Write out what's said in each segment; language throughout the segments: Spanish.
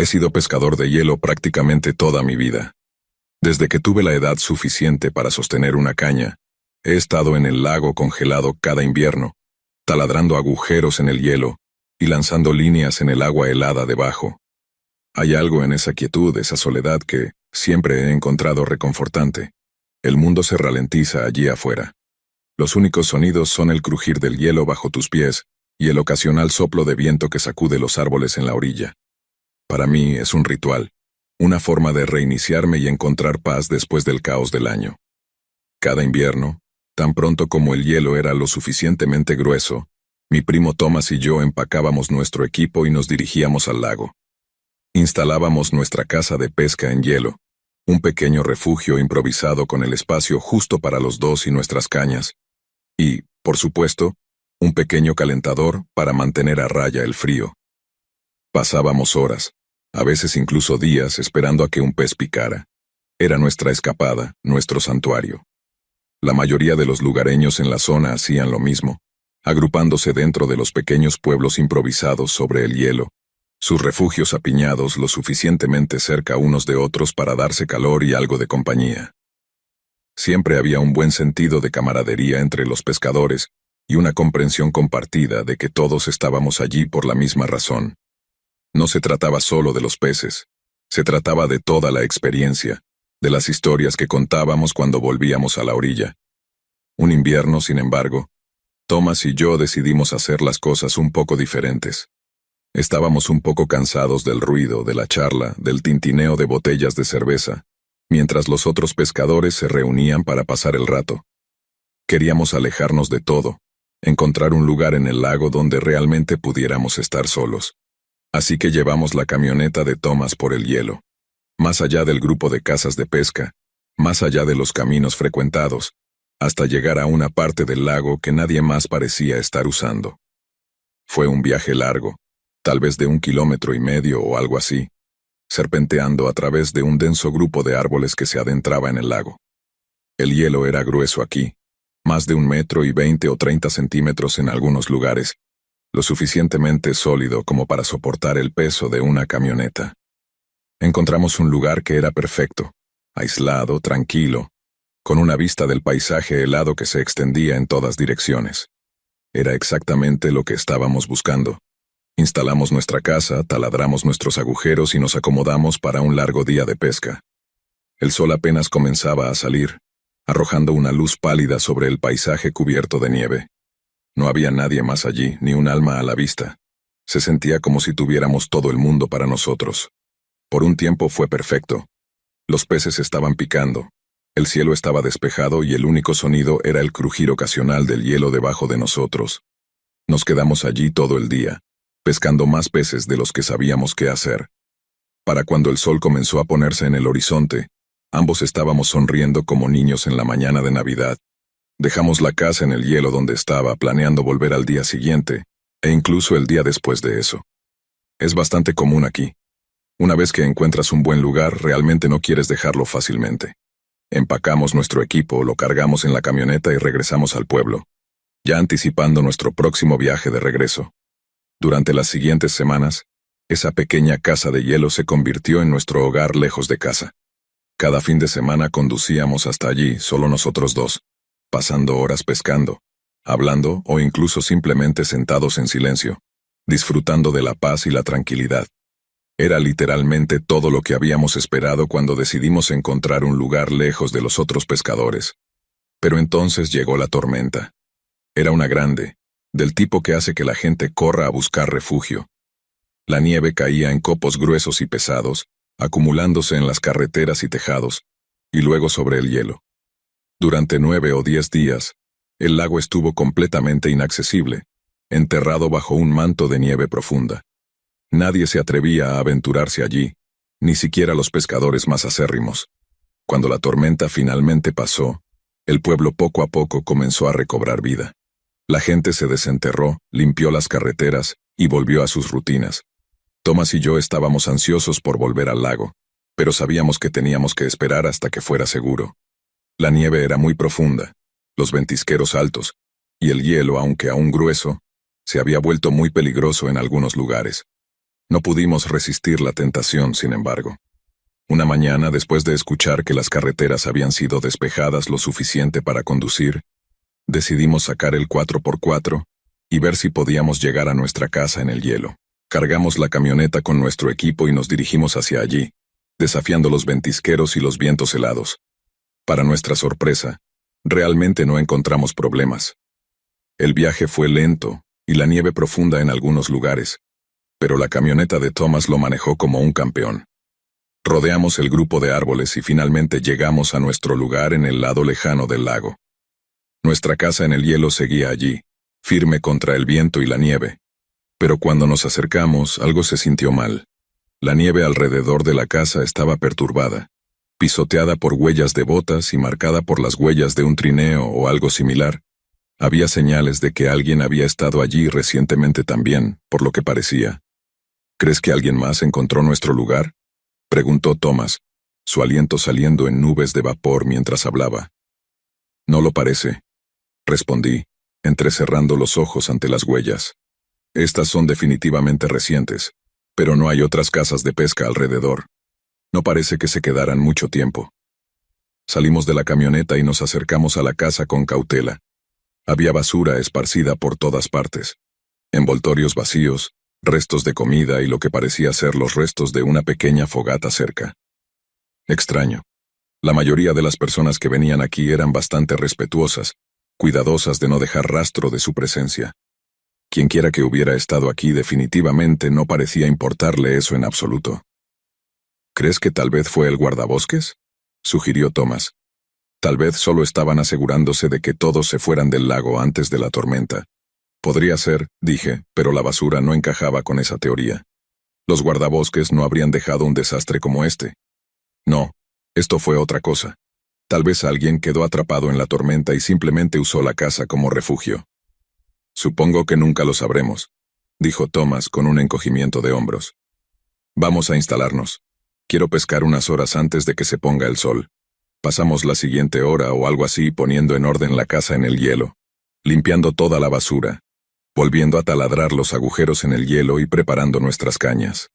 He sido pescador de hielo prácticamente toda mi vida. Desde que tuve la edad suficiente para sostener una caña, he estado en el lago congelado cada invierno, taladrando agujeros en el hielo y lanzando líneas en el agua helada debajo. Hay algo en esa quietud, esa soledad que siempre he encontrado reconfortante. El mundo se ralentiza allí afuera. Los únicos sonidos son el crujir del hielo bajo tus pies y el ocasional soplo de viento que sacude los árboles en la orilla. Para mí es un ritual, una forma de reiniciarme y encontrar paz después del caos del año. Cada invierno, tan pronto como el hielo era lo suficientemente grueso, mi primo Thomas y yo empacábamos nuestro equipo y nos dirigíamos al lago. Instalábamos nuestra casa de pesca en hielo, un pequeño refugio improvisado con el espacio justo para los dos y nuestras cañas, y, por supuesto, un pequeño calentador para mantener a raya el frío. Pasábamos horas, a veces incluso días, esperando a que un pez picara. Era nuestra escapada, nuestro santuario. La mayoría de los lugareños en la zona hacían lo mismo, agrupándose dentro de los pequeños pueblos improvisados sobre el hielo, sus refugios apiñados lo suficientemente cerca unos de otros para darse calor y algo de compañía. Siempre había un buen sentido de camaradería entre los pescadores y una comprensión compartida de que todos estábamos allí por la misma razón. No se trataba solo de los peces, se trataba de toda la experiencia, de las historias que contábamos cuando volvíamos a la orilla. Un invierno, sin embargo, Thomas y yo decidimos hacer las cosas un poco diferentes. Estábamos un poco cansados del ruido, de la charla, del tintineo de botellas de cerveza, mientras los otros pescadores se reunían para pasar el rato. Queríamos alejarnos de todo, encontrar un lugar en el lago donde realmente pudiéramos estar solos. Así que llevamos la camioneta de Thomas por el hielo, más allá del grupo de casas de pesca, más allá de los caminos frecuentados, hasta llegar a una parte del lago que nadie más parecía estar usando. Fue un viaje largo, tal vez de 1,5 kilómetros o algo así, serpenteando a través de un denso grupo de árboles que se adentraba en el lago. El hielo era grueso aquí, más de 1,20 metros o 30 centímetros en algunos lugares, lo suficientemente sólido como para soportar el peso de una camioneta. Encontramos un lugar que era perfecto, aislado, tranquilo, con una vista del paisaje helado que se extendía en todas direcciones. Era exactamente lo que estábamos buscando. Instalamos nuestra casa, taladramos nuestros agujeros y nos acomodamos para un largo día de pesca. El sol apenas comenzaba a salir, arrojando una luz pálida sobre el paisaje cubierto de nieve. No había nadie más allí, ni un alma a la vista. Se sentía como si tuviéramos todo el mundo para nosotros. Por un tiempo fue perfecto. Los peces estaban picando, el cielo estaba despejado y el único sonido era el crujir ocasional del hielo debajo de nosotros. Nos quedamos allí todo el día, pescando más peces de los que sabíamos qué hacer. Para cuando el sol comenzó a ponerse en el horizonte, ambos estábamos sonriendo como niños en la mañana de Navidad. Dejamos la casa en el hielo donde estaba, planeando volver al día siguiente, e incluso el día después de eso. Es bastante común aquí. Una vez que encuentras un buen lugar, realmente no quieres dejarlo fácilmente. Empacamos nuestro equipo, lo cargamos en la camioneta y regresamos al pueblo, ya anticipando nuestro próximo viaje de regreso. Durante las siguientes semanas, esa pequeña casa de hielo se convirtió en nuestro hogar lejos de casa. Cada fin de semana conducíamos hasta allí, solo nosotros dos, pasando horas pescando, hablando o incluso simplemente sentados en silencio, disfrutando de la paz y la tranquilidad. Era literalmente todo lo que habíamos esperado cuando decidimos encontrar un lugar lejos de los otros pescadores. Pero entonces llegó la tormenta. Era una grande, del tipo que hace que la gente corra a buscar refugio. La nieve caía en copos gruesos y pesados, acumulándose en las carreteras y tejados, y luego sobre el hielo. Durante 9 o 10 días, el lago estuvo completamente inaccesible, enterrado bajo un manto de nieve profunda. Nadie se atrevía a aventurarse allí, ni siquiera los pescadores más acérrimos. Cuando la tormenta finalmente pasó, el pueblo poco a poco comenzó a recobrar vida. La gente se desenterró, limpió las carreteras y volvió a sus rutinas. Thomas y yo estábamos ansiosos por volver al lago, pero sabíamos que teníamos que esperar hasta que fuera seguro. La nieve era muy profunda, los ventisqueros altos, y el hielo, aunque aún grueso, se había vuelto muy peligroso en algunos lugares. No pudimos resistir la tentación, sin embargo. Una mañana, después de escuchar que las carreteras habían sido despejadas lo suficiente para conducir, decidimos sacar el 4x4 y ver si podíamos llegar a nuestra casa en el hielo. Cargamos la camioneta con nuestro equipo y nos dirigimos hacia allí, desafiando los ventisqueros y los vientos helados. Para nuestra sorpresa, realmente no encontramos problemas. El viaje fue lento y la nieve profunda en algunos lugares, pero la camioneta de Thomas lo manejó como un campeón. Rodeamos el grupo de árboles y finalmente llegamos a nuestro lugar en el lado lejano del lago. Nuestra casa en el hielo seguía allí, firme contra el viento y la nieve. Pero cuando nos acercamos, algo se sintió mal. La nieve alrededor de la casa estaba perturbada, pisoteada por huellas de botas y marcada por las huellas de un trineo o algo similar. Había señales de que alguien había estado allí recientemente también, por lo que parecía. ¿Crees que alguien más encontró nuestro lugar?, preguntó Thomas, su aliento saliendo en nubes de vapor mientras hablaba. No lo parece, respondí, entrecerrando los ojos ante las huellas. Estas son definitivamente recientes, pero no hay otras casas de pesca alrededor. No parece que se quedaran mucho tiempo. Salimos de la camioneta y nos acercamos a la casa con cautela. Había basura esparcida por todas partes. Envoltorios vacíos, restos de comida y lo que parecía ser los restos de una pequeña fogata cerca. Extraño. La mayoría de las personas que venían aquí eran bastante respetuosas, cuidadosas de no dejar rastro de su presencia. Quienquiera que hubiera estado aquí definitivamente no parecía importarle eso en absoluto. ¿Crees que tal vez fue el guardabosques?, sugirió Thomas. Tal vez solo estaban asegurándose de que todos se fueran del lago antes de la tormenta. Podría ser, dije, pero la basura no encajaba con esa teoría. Los guardabosques no habrían dejado un desastre como este. No, esto fue otra cosa. Tal vez alguien quedó atrapado en la tormenta y simplemente usó la casa como refugio. Supongo que nunca lo sabremos, dijo Thomas con un encogimiento de hombros. Vamos a instalarnos. Quiero pescar unas horas antes de que se ponga el sol. Pasamos la siguiente hora o algo así poniendo en orden la casa en el hielo, limpiando toda la basura, volviendo a taladrar los agujeros en el hielo y preparando nuestras cañas.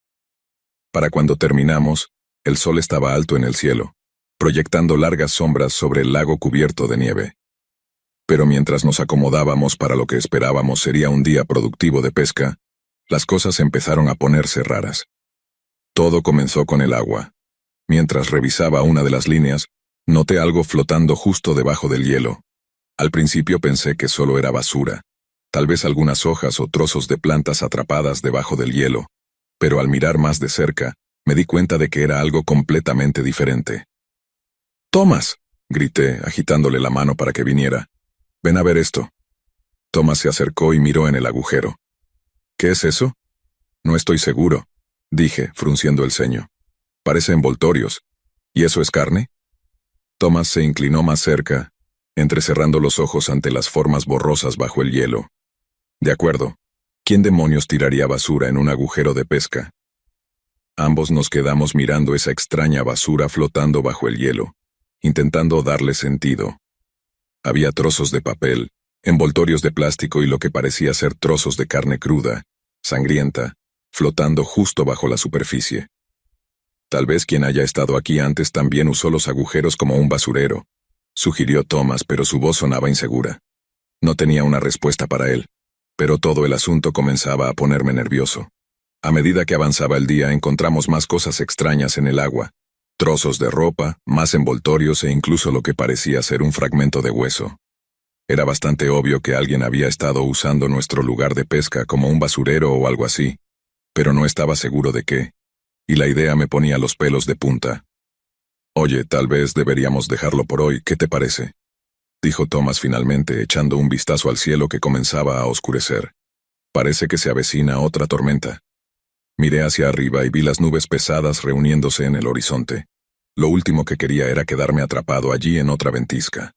Para cuando terminamos, el sol estaba alto en el cielo, proyectando largas sombras sobre el lago cubierto de nieve. Pero mientras nos acomodábamos para lo que esperábamos sería un día productivo de pesca, las cosas empezaron a ponerse raras. Todo comenzó con el agua. Mientras revisaba una de las líneas, noté algo flotando justo debajo del hielo. Al principio pensé que solo era basura, tal vez algunas hojas o trozos de plantas atrapadas debajo del hielo, pero al mirar más de cerca, me di cuenta de que era algo completamente diferente. «¡Thomas!», grité, agitándole la mano para que viniera. «Ven a ver esto». Thomas se acercó y miró en el agujero. «¿Qué es eso?». «No estoy seguro», dije, frunciendo el ceño. «Parece envoltorios. ¿Y eso es carne?». Thomas se inclinó más cerca, entrecerrando los ojos ante las formas borrosas bajo el hielo. «De acuerdo. ¿Quién demonios tiraría basura en un agujero de pesca?». Ambos nos quedamos mirando esa extraña basura flotando bajo el hielo, intentando darle sentido. Había trozos de papel, envoltorios de plástico y lo que parecía ser trozos de carne cruda, sangrienta, flotando justo bajo la superficie. Tal vez quien haya estado aquí antes también usó los agujeros como un basurero, sugirió Thomas, pero su voz sonaba insegura. No tenía una respuesta para él, pero todo el asunto comenzaba a ponerme nervioso. A medida que avanzaba el día encontramos más cosas extrañas en el agua, trozos de ropa, más envoltorios e incluso lo que parecía ser un fragmento de hueso. Era bastante obvio que alguien había estado usando nuestro lugar de pesca como un basurero o algo así, pero no estaba seguro de qué, y la idea me ponía los pelos de punta. «Oye, tal vez deberíamos dejarlo por hoy, ¿qué te parece?», dijo Thomas finalmente, echando un vistazo al cielo que comenzaba a oscurecer. «Parece que se avecina otra tormenta». Miré hacia arriba y vi las nubes pesadas reuniéndose en el horizonte. Lo último que quería era quedarme atrapado allí en otra ventisca.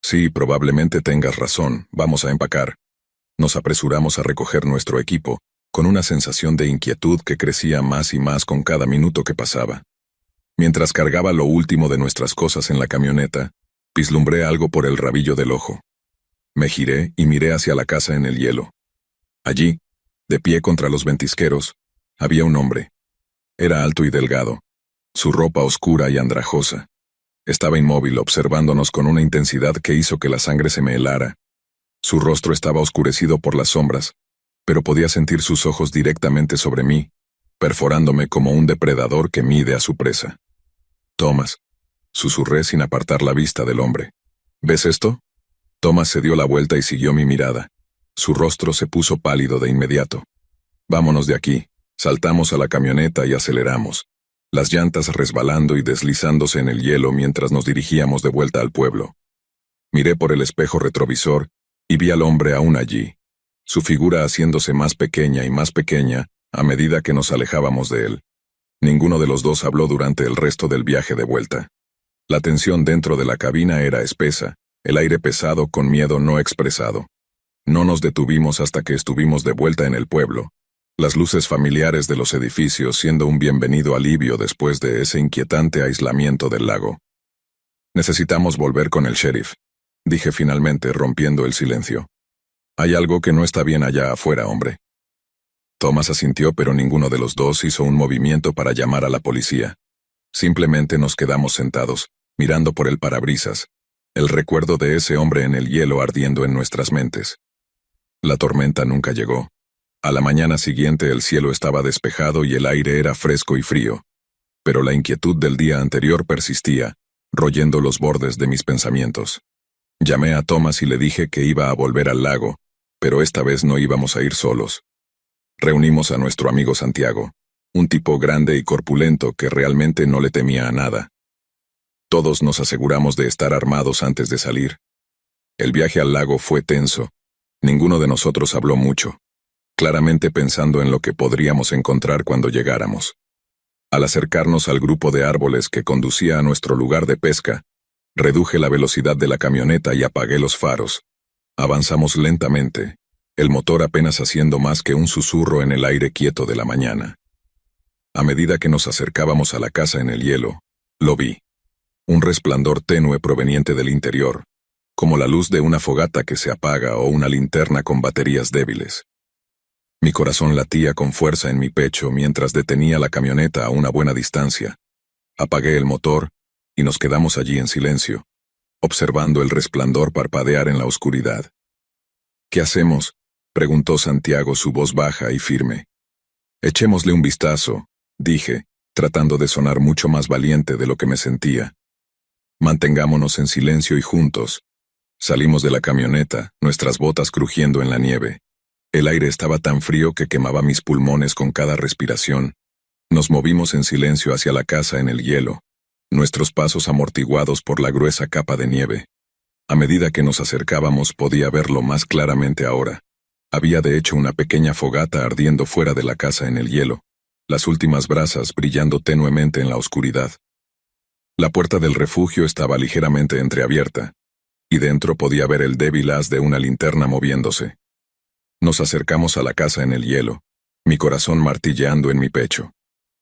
«Sí, probablemente tengas razón, vamos a empacar». Nos apresuramos a recoger nuestro equipo, con una sensación de inquietud que crecía más y más con cada minuto que pasaba. Mientras cargaba lo último de nuestras cosas en la camioneta, vislumbré algo por el rabillo del ojo. Me giré y miré hacia la casa en el hielo. Allí, de pie contra los ventisqueros, Había un hombre. Era alto y delgado, su ropa oscura y andrajosa. Estaba inmóvil observándonos con una intensidad que hizo que la sangre se me helara. Su rostro estaba oscurecido por las sombras, pero podía sentir sus ojos directamente sobre mí, perforándome como un depredador que mide a su presa. «Thomas», susurré sin apartar la vista del hombre. «¿Ves esto?». Thomas se dio la vuelta y siguió mi mirada. Su rostro se puso pálido de inmediato. «Vámonos de aquí». Saltamos a la camioneta y aceleramos, las llantas resbalando y deslizándose en el hielo mientras nos dirigíamos de vuelta al pueblo. Miré por el espejo retrovisor y vi al hombre aún allí, su figura haciéndose más pequeña y más pequeña a medida que nos alejábamos de él. Ninguno de los dos habló durante el resto del viaje de vuelta. La tensión dentro de la cabina era espesa, el aire pesado con miedo no expresado. No nos detuvimos hasta que estuvimos de vuelta en el pueblo, las luces familiares de los edificios siendo un bienvenido alivio después de ese inquietante aislamiento del lago. «Necesitamos volver con el sheriff», dije finalmente, rompiendo el silencio. «Hay algo que no está bien allá afuera, hombre». Thomas asintió, pero ninguno de los dos hizo un movimiento para llamar a la policía. Simplemente nos quedamos sentados, mirando por el parabrisas, el recuerdo de ese hombre en el hielo ardiendo en nuestras mentes. La tormenta nunca llegó. A la mañana siguiente el cielo estaba despejado y el aire era fresco y frío, pero la inquietud del día anterior persistía, royendo los bordes de mis pensamientos. Llamé a Thomas y le dije que iba a volver al lago, pero esta vez no íbamos a ir solos. Reunimos a nuestro amigo Santiago, un tipo grande y corpulento que realmente no le temía a nada. Todos nos aseguramos de estar armados antes de salir. El viaje al lago fue tenso. Ninguno de nosotros habló mucho, claramente pensando en lo que podríamos encontrar cuando llegáramos. Al acercarnos al grupo de árboles que conducía a nuestro lugar de pesca, reduje la velocidad de la camioneta y apagué los faros. Avanzamos lentamente, el motor apenas haciendo más que un susurro en el aire quieto de la mañana. A medida que nos acercábamos a la casa en el hielo, lo vi. Un resplandor tenue proveniente del interior, como la luz de una fogata que se apaga o una linterna con baterías débiles. Mi corazón latía con fuerza en mi pecho mientras detenía la camioneta a una buena distancia. Apagué el motor y nos quedamos allí en silencio, observando el resplandor parpadear en la oscuridad. «¿Qué hacemos?», preguntó Santiago, su voz baja y firme. «Echémosle un vistazo», dije, tratando de sonar mucho más valiente de lo que me sentía. «Mantengámonos en silencio y juntos». Salimos de la camioneta, nuestras botas crujiendo en la nieve. El aire estaba tan frío que quemaba mis pulmones con cada respiración. Nos movimos en silencio hacia la casa en el hielo, nuestros pasos amortiguados por la gruesa capa de nieve. A medida que nos acercábamos podía verlo más claramente ahora. Había de hecho una pequeña fogata ardiendo fuera de la casa en el hielo, las últimas brasas brillando tenuemente en la oscuridad. La puerta del refugio estaba ligeramente entreabierta, y dentro podía ver el débil haz de una linterna moviéndose. Nos acercamos a la casa en el hielo, mi corazón martilleando en mi pecho.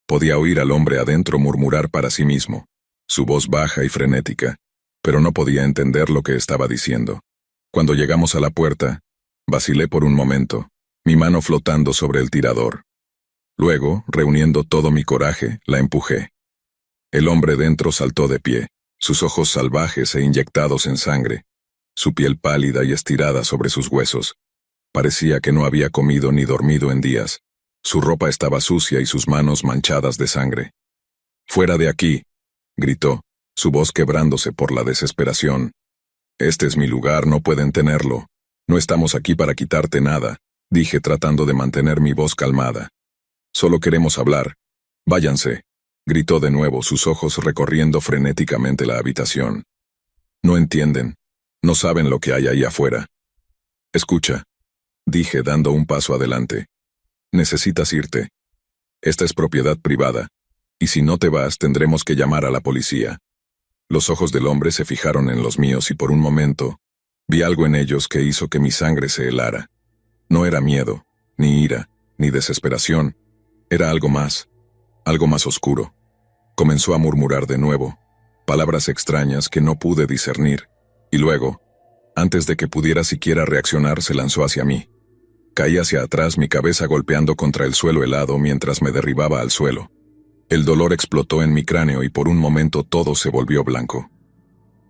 Podía oír al hombre adentro murmurar para sí mismo, su voz baja y frenética, pero no podía entender lo que estaba diciendo. Cuando llegamos a la puerta, vacilé por un momento, mi mano flotando sobre el tirador. Luego, reuniendo todo mi coraje, la empujé. El hombre dentro saltó de pie, sus ojos salvajes e inyectados en sangre, su piel pálida y estirada sobre sus huesos. Parecía que no había comido ni dormido en días. Su ropa estaba sucia y sus manos manchadas de sangre. «¡Fuera de aquí!», gritó, su voz quebrándose por la desesperación. «Este es mi lugar, no pueden tenerlo. No estamos aquí para quitarte nada», dije tratando de mantener mi voz calmada. «Solo queremos hablar. Váyanse», gritó de nuevo, sus ojos recorriendo frenéticamente la habitación. «No entienden. No saben lo que hay ahí afuera». «Escucha», dije dando un paso adelante. «Necesitas irte. Esta es propiedad privada, y si no te vas tendremos que llamar a la policía». Los ojos del hombre se fijaron en los míos y por un momento vi algo en ellos que hizo que mi sangre se helara. No era miedo, ni ira, ni desesperación. Era algo más oscuro. Comenzó a murmurar de nuevo, palabras extrañas que no pude discernir, y luego, antes de que pudiera siquiera reaccionar, se lanzó hacia mí. Caí hacia atrás, mi cabeza golpeando contra el suelo helado mientras me derribaba al suelo. El dolor explotó en mi cráneo y por un momento todo se volvió blanco.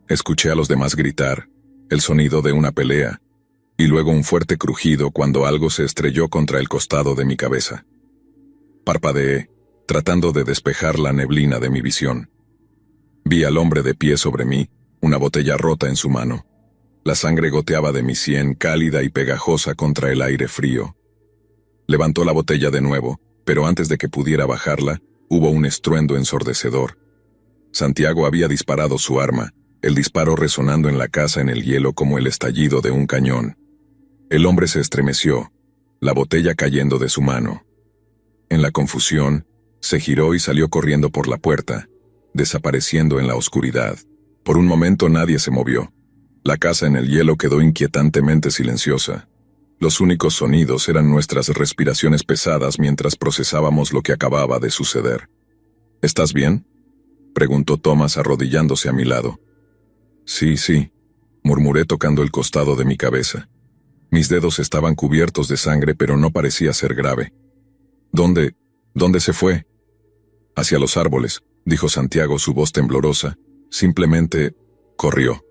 Escuché a los demás gritar, el sonido de una pelea, y luego un fuerte crujido cuando algo se estrelló contra el costado de mi cabeza. Parpadeé, tratando de despejar la neblina de mi visión. Vi al hombre de pie sobre mí, una botella rota en su mano. La sangre goteaba de mi sien, cálida y pegajosa contra el aire frío. Levantó la botella de nuevo, pero antes de que pudiera bajarla, hubo un estruendo ensordecedor. Santiago había disparado su arma, el disparo resonando en la casa en el hielo como el estallido de un cañón. El hombre se estremeció, la botella cayendo de su mano. En la confusión, se giró y salió corriendo por la puerta, desapareciendo en la oscuridad. Por un momento nadie se movió. La casa en el hielo quedó inquietantemente silenciosa. Los únicos sonidos eran nuestras respiraciones pesadas mientras procesábamos lo que acababa de suceder. ¿Estás bien?, preguntó Thomas arrodillándose a mi lado. Sí, murmuré tocando el costado de mi cabeza. Mis dedos estaban cubiertos de sangre, pero no parecía ser grave. ¿Dónde se fue? Hacia los árboles, dijo Santiago, su voz temblorosa. Simplemente corrió.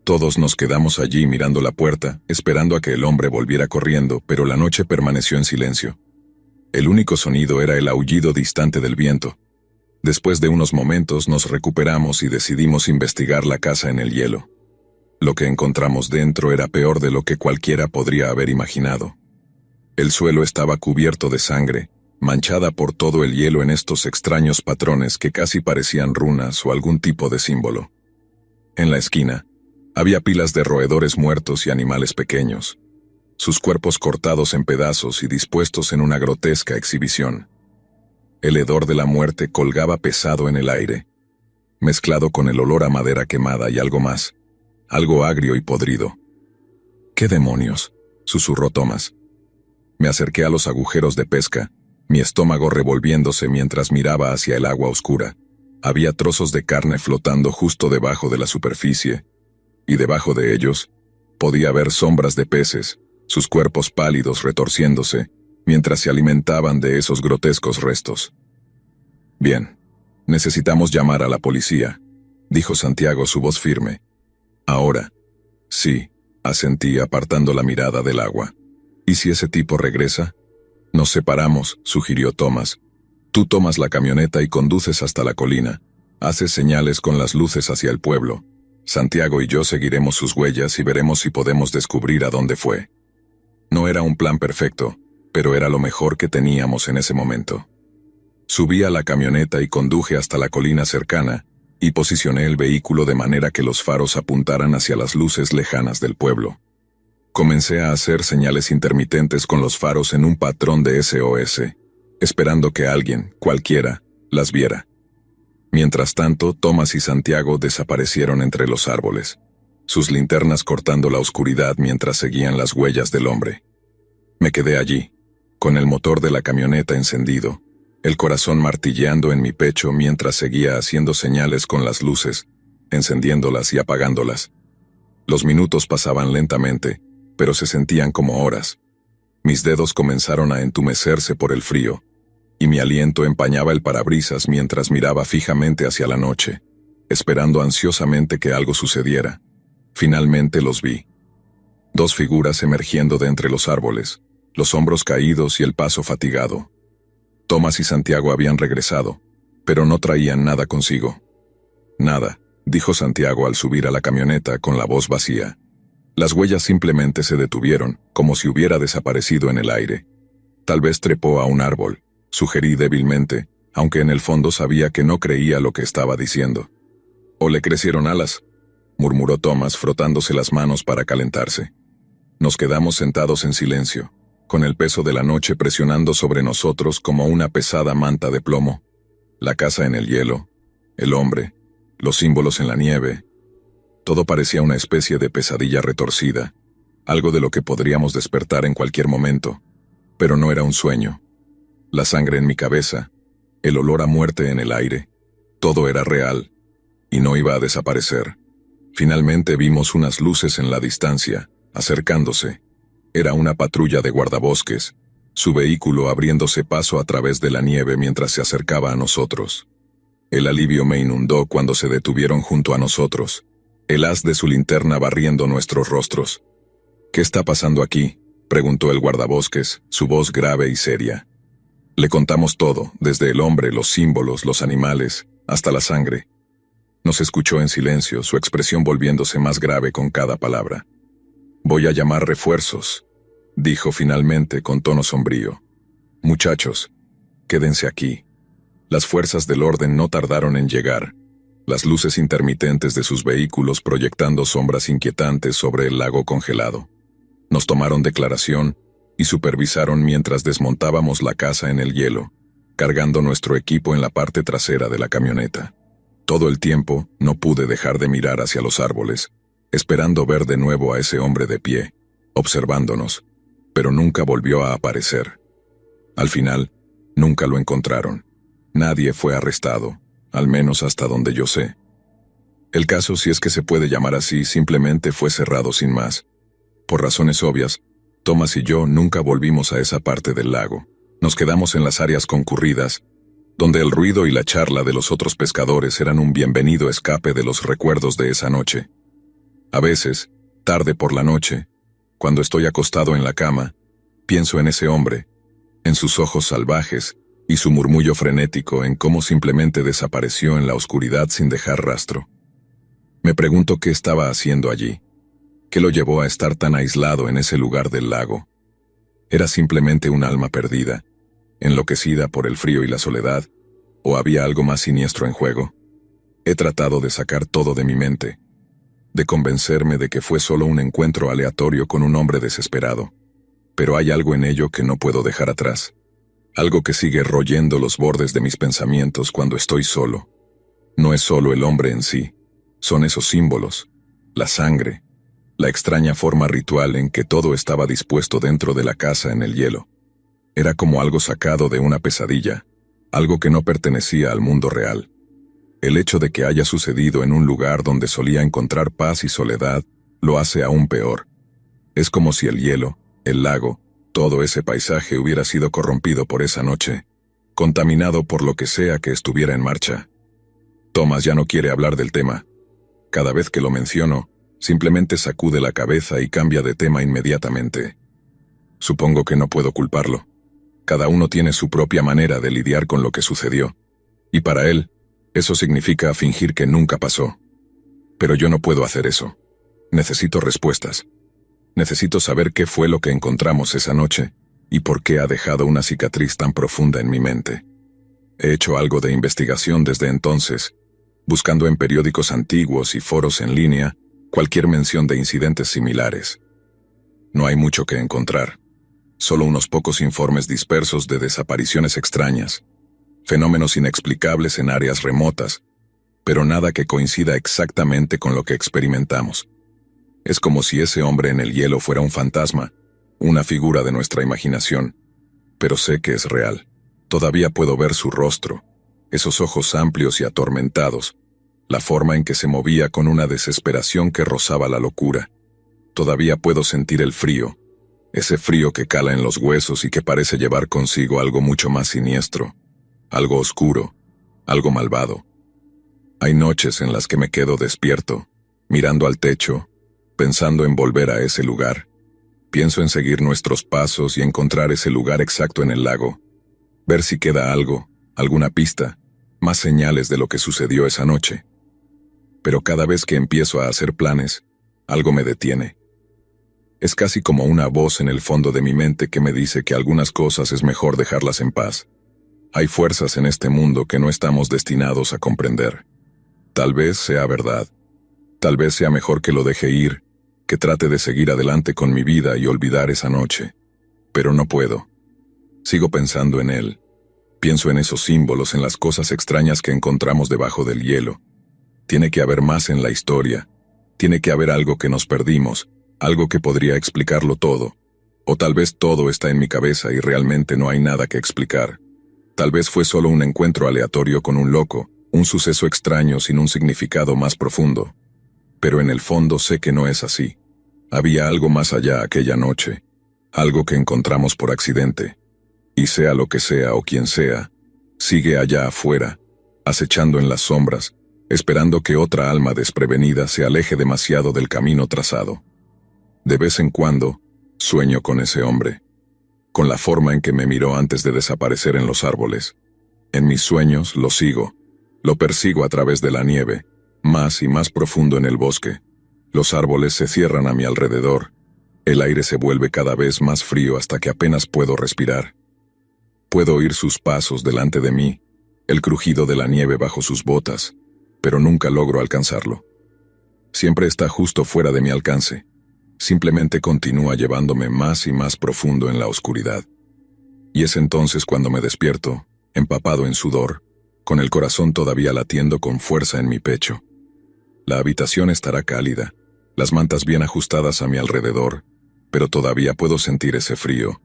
Todos nos quedamos allí mirando la puerta, esperando a que el hombre volviera corriendo, pero la noche permaneció en silencio. El único sonido era el aullido distante del viento. Después de unos momentos nos recuperamos y decidimos investigar la casa en el hielo. Lo que encontramos dentro era peor de lo que cualquiera podría haber imaginado. El suelo estaba cubierto de sangre, manchada por todo el hielo en estos extraños patrones que casi parecían runas o algún tipo de símbolo. En la esquina, había pilas de roedores muertos y animales pequeños, sus cuerpos cortados en pedazos y dispuestos en una grotesca exhibición. El hedor de la muerte colgaba pesado en el aire, mezclado con el olor a madera quemada y algo más, algo agrio y podrido. «¿Qué demonios?», susurró Thomas. Me acerqué a los agujeros de pesca, mi estómago revolviéndose mientras miraba hacia el agua oscura. Había trozos de carne flotando justo debajo de la superficie, y debajo de ellos podía ver sombras de peces, sus cuerpos pálidos retorciéndose, mientras se alimentaban de esos grotescos restos. «Bien, necesitamos llamar a la policía», dijo Santiago, su voz firme. «Ahora». «Sí», asentí apartando la mirada del agua. «¿Y si ese tipo regresa?» «Nos separamos», sugirió Thomas. «Tú tomas la camioneta y conduces hasta la colina. Haces señales con las luces hacia el pueblo. Santiago y yo seguiremos sus huellas y veremos si podemos descubrir a dónde fue». No era un plan perfecto, pero era lo mejor que teníamos en ese momento. Subí a la camioneta y conduje hasta la colina cercana, y posicioné el vehículo de manera que los faros apuntaran hacia las luces lejanas del pueblo. Comencé a hacer señales intermitentes con los faros en un patrón de SOS, esperando que alguien, cualquiera, las viera. Mientras tanto, Thomas y Santiago desaparecieron entre los árboles, sus linternas cortando la oscuridad mientras seguían las huellas del hombre. Me quedé allí, con el motor de la camioneta encendido, el corazón martilleando en mi pecho mientras seguía haciendo señales con las luces, encendiéndolas y apagándolas. Los minutos pasaban lentamente, pero se sentían como horas. Mis dedos comenzaron a entumecerse por el frío, y mi aliento empañaba el parabrisas mientras miraba fijamente hacia la noche, esperando ansiosamente que algo sucediera. Finalmente los vi. Dos figuras emergiendo de entre los árboles, los hombros caídos y el paso fatigado. Thomas y Santiago habían regresado, pero no traían nada consigo. «Nada», dijo Santiago al subir a la camioneta con la voz vacía. Las huellas simplemente se detuvieron, como si hubiera desaparecido en el aire. «Tal vez trepó a un árbol», sugerí débilmente, aunque en el fondo sabía que no creía lo que estaba diciendo. «¿O le crecieron alas?», murmuró Thomas frotándose las manos para calentarse. Nos quedamos sentados en silencio, con el peso de la noche presionando sobre nosotros como una pesada manta de plomo. La casa en el hielo, el hombre, los símbolos en la nieve. Todo parecía una especie de pesadilla retorcida, algo de lo que podríamos despertar en cualquier momento, pero no era un sueño. La sangre en mi cabeza, el olor a muerte en el aire, todo era real, y no iba a desaparecer. Finalmente vimos unas luces en la distancia, acercándose. Era una patrulla de guardabosques, su vehículo abriéndose paso a través de la nieve mientras se acercaba a nosotros. El alivio me inundó cuando se detuvieron junto a nosotros, el haz de su linterna barriendo nuestros rostros. «¿Qué está pasando aquí?», preguntó el guardabosques, su voz grave y seria. Le contamos todo, desde el hombre, los símbolos, los animales, hasta la sangre. Nos escuchó en silencio, su expresión volviéndose más grave con cada palabra. «Voy a llamar refuerzos», dijo finalmente con tono sombrío. «Muchachos, quédense aquí». Las fuerzas del orden no tardaron en llegar, las luces intermitentes de sus vehículos proyectando sombras inquietantes sobre el lago congelado. Nos tomaron declaración y supervisaron mientras desmontábamos la casa en el hielo, cargando nuestro equipo en la parte trasera de la camioneta. Todo el tiempo no pude dejar de mirar hacia los árboles, esperando ver de nuevo a ese hombre de pie, observándonos, pero nunca volvió a aparecer. Al final, nunca lo encontraron. Nadie fue arrestado, al menos hasta donde yo sé. El caso, si es que se puede llamar así, simplemente fue cerrado sin más. Por razones obvias, Thomas y yo nunca volvimos a esa parte del lago. Nos quedamos en las áreas concurridas, donde el ruido y la charla de los otros pescadores eran un bienvenido escape de los recuerdos de esa noche. A veces, tarde por la noche, cuando estoy acostado en la cama, pienso en ese hombre, en sus ojos salvajes y su murmullo frenético, en cómo simplemente desapareció en la oscuridad sin dejar rastro. Me pregunto qué estaba haciendo allí, qué lo llevó a estar tan aislado en ese lugar del lago. ¿Era simplemente un alma perdida, enloquecida por el frío y la soledad, o había algo más siniestro en juego? He tratado de sacar todo de mi mente, de convencerme de que fue solo un encuentro aleatorio con un hombre desesperado, pero hay algo en ello que no puedo dejar atrás. Algo que sigue royendo los bordes de mis pensamientos cuando estoy solo. No es solo el hombre en sí, son esos símbolos, la sangre, la extraña forma ritual en que todo estaba dispuesto dentro de la casa en el hielo. Era como algo sacado de una pesadilla, algo que no pertenecía al mundo real. El hecho de que haya sucedido en un lugar donde solía encontrar paz y soledad, lo hace aún peor. Es como si el hielo, el lago, todo ese paisaje hubiera sido corrompido por esa noche, contaminado por lo que sea que estuviera en marcha. Thomas ya no quiere hablar del tema. Cada vez que lo menciono, simplemente sacude la cabeza y cambia de tema inmediatamente. Supongo que no puedo culparlo. Cada uno tiene su propia manera de lidiar con lo que sucedió, y para él, eso significa fingir que nunca pasó. Pero yo no puedo hacer eso. Necesito respuestas. Necesito saber qué fue lo que encontramos esa noche y por qué ha dejado una cicatriz tan profunda en mi mente. He hecho algo de investigación desde entonces, buscando en periódicos antiguos y foros en línea cualquier mención de incidentes similares. No hay mucho que encontrar, solo unos pocos informes dispersos de desapariciones extrañas, fenómenos inexplicables en áreas remotas, pero nada que coincida exactamente con lo que experimentamos. Es como si ese hombre en el hielo fuera un fantasma, una figura de nuestra imaginación, pero sé que es real. Todavía puedo ver su rostro, esos ojos amplios y atormentados, la forma en que se movía con una desesperación que rozaba la locura. Todavía puedo sentir el frío, ese frío que cala en los huesos y que parece llevar consigo algo mucho más siniestro, algo oscuro, algo malvado. Hay noches en las que me quedo despierto, mirando al techo, pensando en volver a ese lugar. Pienso en seguir nuestros pasos y encontrar ese lugar exacto en el lago. Ver si queda algo, alguna pista, más señales de lo que sucedió esa noche. Pero cada vez que empiezo a hacer planes, algo me detiene. Es casi como una voz en el fondo de mi mente que me dice que algunas cosas es mejor dejarlas en paz. Hay fuerzas en este mundo que no estamos destinados a comprender. Tal vez sea verdad. Tal vez sea mejor que lo deje ir, que trate de seguir adelante con mi vida y olvidar esa noche. Pero no puedo. Sigo pensando en él. Pienso en esos símbolos, en las cosas extrañas que encontramos debajo del hielo. Tiene que haber más en la historia. Tiene que haber algo que nos perdimos, algo que podría explicarlo todo. O tal vez todo está en mi cabeza y realmente no hay nada que explicar. Tal vez fue solo un encuentro aleatorio con un loco, un suceso extraño sin un significado más profundo. Pero en el fondo sé que no es así. Había algo más allá aquella noche, algo que encontramos por accidente, y sea lo que sea o quien sea, sigue allá afuera, acechando en las sombras, esperando que otra alma desprevenida se aleje demasiado del camino trazado. De vez en cuando, sueño con ese hombre, con la forma en que me miró antes de desaparecer en los árboles. En mis sueños lo sigo, lo persigo a través de la nieve, más y más profundo en el bosque. Los árboles se cierran a mi alrededor, el aire se vuelve cada vez más frío hasta que apenas puedo respirar. Puedo oír sus pasos delante de mí, el crujido de la nieve bajo sus botas, pero nunca logro alcanzarlo. Siempre está justo fuera de mi alcance. Simplemente continúa llevándome más y más profundo en la oscuridad. Y es entonces cuando me despierto, empapado en sudor, con el corazón todavía latiendo con fuerza en mi pecho. La habitación estará cálida, las mantas bien ajustadas a mi alrededor, pero todavía puedo sentir ese frío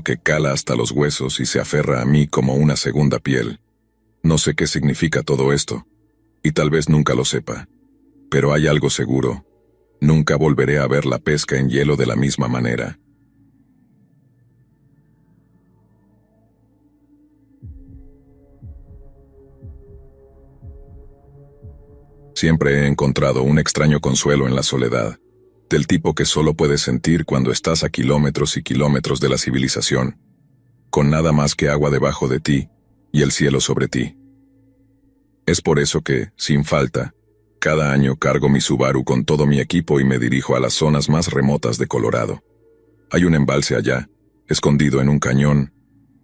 que cala hasta los huesos y se aferra a mí como una segunda piel. No sé qué significa todo esto, y tal vez nunca lo sepa, pero hay algo seguro: nunca volveré a ver la pesca en hielo de la misma manera. Siempre he encontrado un extraño consuelo en la soledad, del tipo que solo puedes sentir cuando estás a kilómetros y kilómetros de la civilización, con nada más que agua debajo de ti y el cielo sobre ti. Es por eso que, sin falta, cada año cargo mi Subaru con todo mi equipo y me dirijo a las zonas más remotas de Colorado. Hay un embalse allá, escondido en un cañón,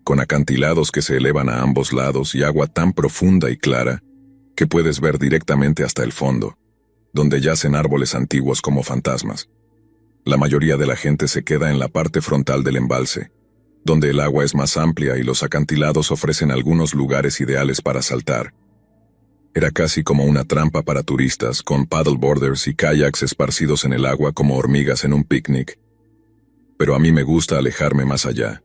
con acantilados que se elevan a ambos lados y agua tan profunda y clara que puedes ver directamente hasta el fondo, donde yacen árboles antiguos como fantasmas. La mayoría de la gente se queda en la parte frontal del embalse, donde el agua es más amplia y los acantilados ofrecen algunos lugares ideales para saltar. Era casi como una trampa para turistas, con paddleboarders y kayaks esparcidos en el agua como hormigas en un picnic. Pero a mí me gusta alejarme más allá.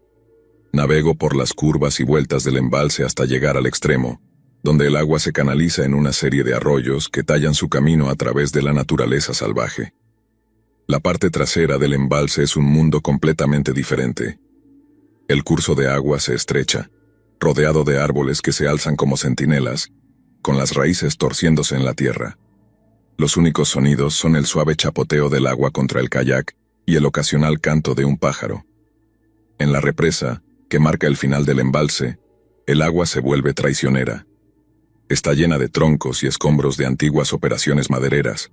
Navego por las curvas y vueltas del embalse hasta llegar al extremo, donde el agua se canaliza en una serie de arroyos que tallan su camino a través de la naturaleza salvaje. La parte trasera del embalse es un mundo completamente diferente. El curso de agua se estrecha, rodeado de árboles que se alzan como centinelas, con las raíces torciéndose en la tierra. Los únicos sonidos son el suave chapoteo del agua contra el kayak y el ocasional canto de un pájaro. En la represa, que marca el final del embalse, el agua se vuelve traicionera. Está llena de troncos y escombros de antiguas operaciones madereras.